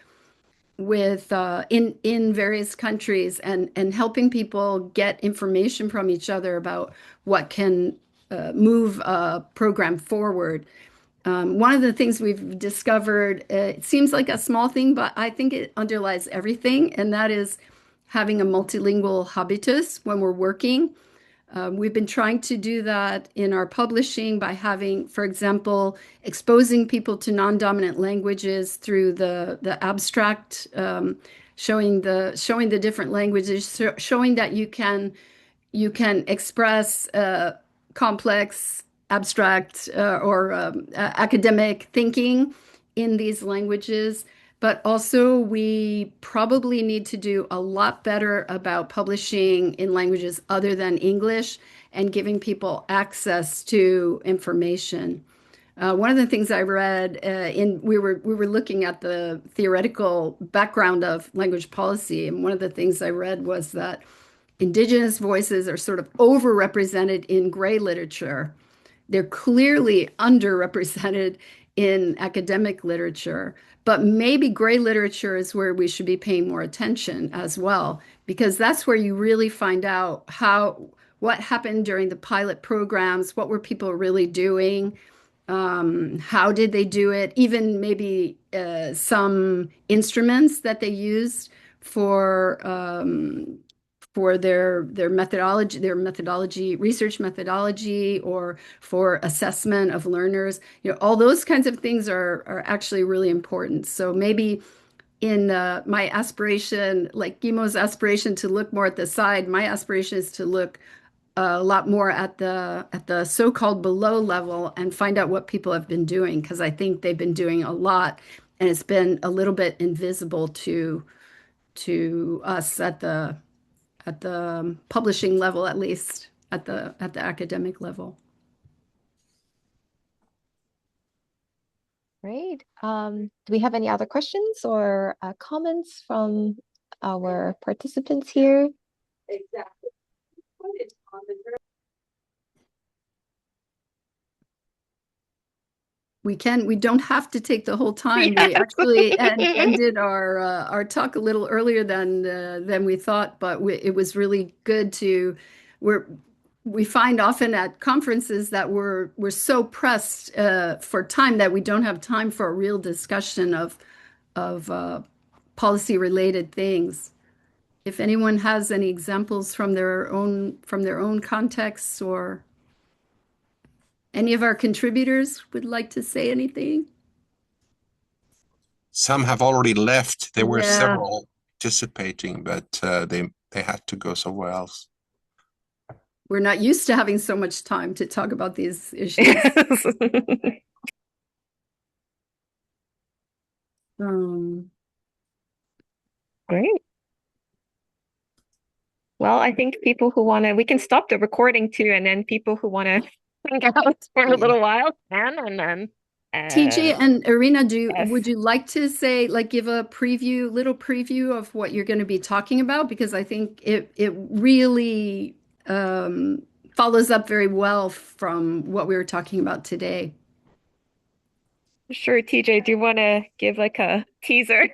with in various countries and helping people get information from each other about what can move a program forward. One of the things we've discovered, it seems like a small thing, but I think it underlies everything, and that is having a multilingual habitus when we're working. We've been trying to do that in our publishing by having, for example, exposing people to non-dominant languages through the abstract, showing the different languages, showing that you can express complex, abstract, or academic thinking in these languages. But also, we probably need to do a lot better about publishing in languages other than English and giving people access to information. One of the things I read we were looking at the theoretical background of language policy, and one of the things I read was that Indigenous voices are sort of overrepresented in gray literature. They're clearly underrepresented in academic literature, but maybe gray literature is where we should be paying more attention as well, because that's where you really find out what happened during the pilot programs, what were people really doing, how did they do it, even maybe some instruments that they used for their methodology, research methodology, or for assessment of learners. All those kinds of things are actually really important. So maybe in my aspiration, like Kimmo's aspiration to look more at the side, my aspiration is to look a lot more at the so-called below level and find out what people have been doing, because I think they've been doing a lot, and it's been a little bit invisible to us at the publishing level, at least at the academic level. Great. Do we have any other questions or comments from our participants here? Exactly. We don't have to take the whole time. Yes. We actually ended our talk a little earlier than we thought, but it was really good to we find often at conferences that we're so pressed for time that we don't have time for a real discussion of policy related things. If anyone has any examples from their own contexts, or any of our contributors would like to say anything. Some have already left. There were Yeah. several participating, but they had to go somewhere else. We're not used to having so much time to talk about these issues. Great. Well, I think people who want to, we can stop the recording too, and then people who want to hang out for a little while can, and then TJ and Erina, yes. would you like to say, like, give a little preview of what you're going to be talking about? Because I think it really follows up very well from what we were talking about today. Sure, TJ, do you want to give like a teaser?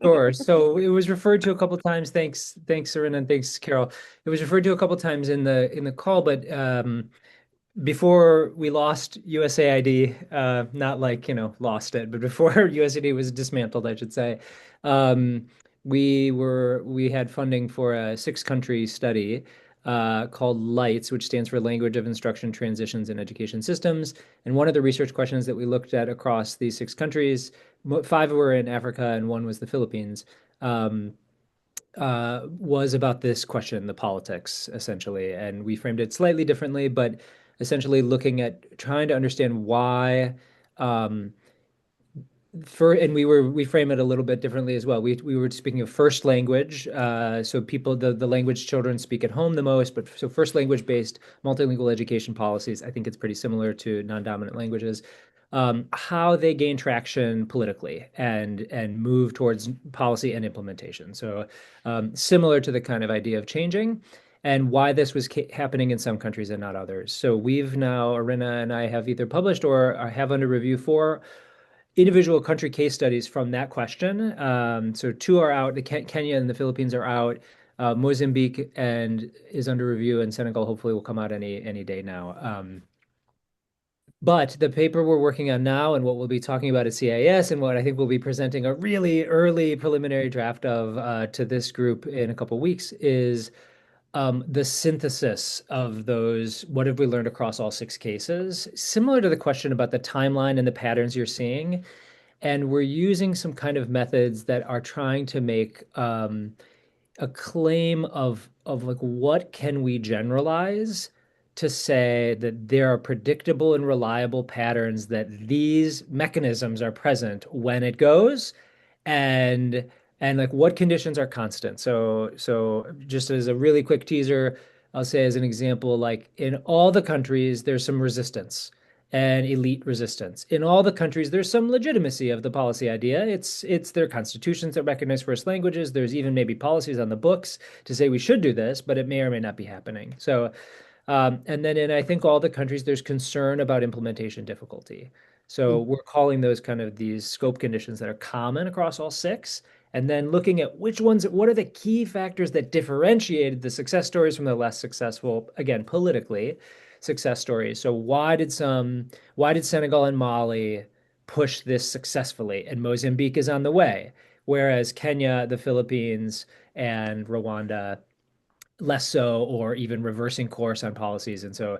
Sure. So it was referred to a couple times. Thanks, Erina, and thanks, Carol. It was referred to a couple times in the call, but before we lost USAID, not like, lost it, but before USAID was dismantled, I should say, we had funding for a 6-country study called LIGHTS, which stands for Language of Instruction Transitions in Education Systems. And one of the research questions that we looked at across these 6 countries, 5 were in Africa and 1 was the Philippines, was about this question, the politics, essentially. And we framed it slightly differently, but essentially looking at trying to understand why and we frame it a little bit differently as well. We were speaking of first language, so the language children speak at home the most, but so first language based multilingual education policies, I think it's pretty similar to non-dominant languages. How they gain traction politically and move towards policy and implementation. So similar to the kind of idea of changing, and why this was happening in some countries and not others. So we've now, Erina and I have either published or have under review 4 individual country case studies from that question. So 2 are out. Kenya and the Philippines are out. Mozambique is under review, and Senegal hopefully will come out any day now. But the paper we're working on now and what we'll be talking about at CIS and what I think we'll be presenting a really early preliminary draft of to this group in a couple of weeks is the synthesis of those. What have we learned across all 6 cases? Similar to the question about the timeline and the patterns you're seeing. And we're using some kind of methods that are trying to make a claim of like what can we generalize to say that there are predictable and reliable patterns that these mechanisms are present when it goes, and like what conditions are constant. So just as a really quick teaser, I'll say as an example, like in all the countries, there's some resistance and elite resistance. In all the countries, there's some legitimacy of the policy idea. It's their constitutions that recognize first languages. There's even maybe policies on the books to say we should do this, but it may or may not be happening. So, and then in I think all the countries, there's concern about implementation difficulty. So we're calling those kind of these scope conditions that are common across all 6. And then looking at what are the key factors that differentiated the success stories from the less successful, again, politically, success stories. So why did Senegal and Mali push this successfully, and Mozambique is on the way, whereas Kenya, the Philippines, and Rwanda less so, or even reversing course on policies. And so,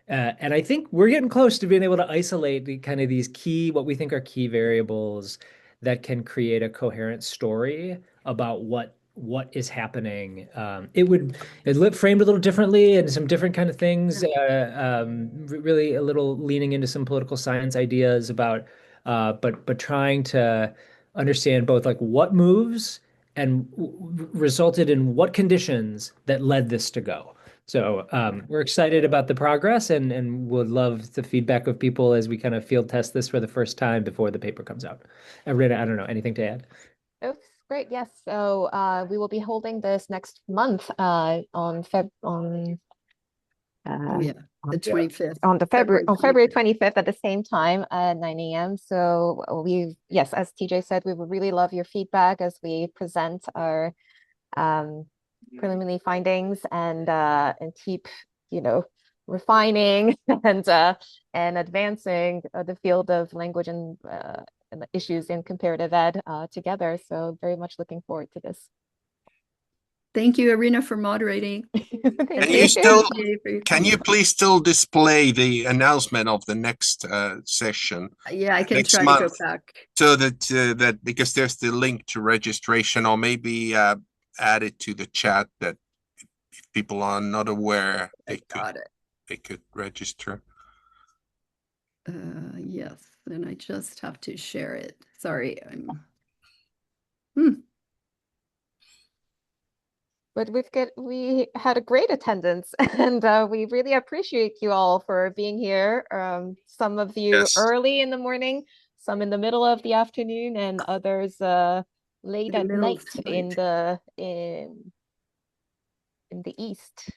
and I think we're getting close to being able to isolate kind of these what we think are key variables that can create a coherent story about what is happening. It framed a little differently and some different kind of things, really a little leaning into some political science ideas about, but trying to understand both like what moves and resulted in what conditions that led this to go. So we're excited about the progress and would love the feedback of people as we kind of field test this for the first time before the paper comes out. Rita, I don't know, anything to add? Oh, great. Yes. So we will be holding this next month on The 25th. on February February 25th. 25th at the same time at 9 a.m. So yes, as TJ said, we would really love your feedback as we present our preliminary findings and keep, refining and advancing the field of language and the issues in comparative ed together. So very much looking forward to this. Thank you, Erina, for moderating. Can you please still display the announcement of the next session? Yeah, I can next try month, to go back. So that because there's the link to registration, or maybe add it to the chat that if people are not aware, they could register. Yes, then I just have to share it. Sorry, But we had a great attendance, and we really appreciate you all for being here. Some of you early in the morning, some in the middle of the afternoon, and others late at night in the east.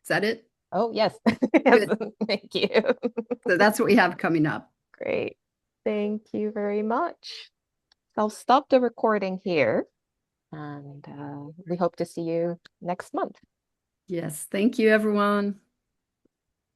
Is that it? Oh, yes. Yes. Thank you. So that's what we have coming up. Great. Thank you very much. I'll stop the recording here, and we hope to see you next month. Yes. Thank you, everyone.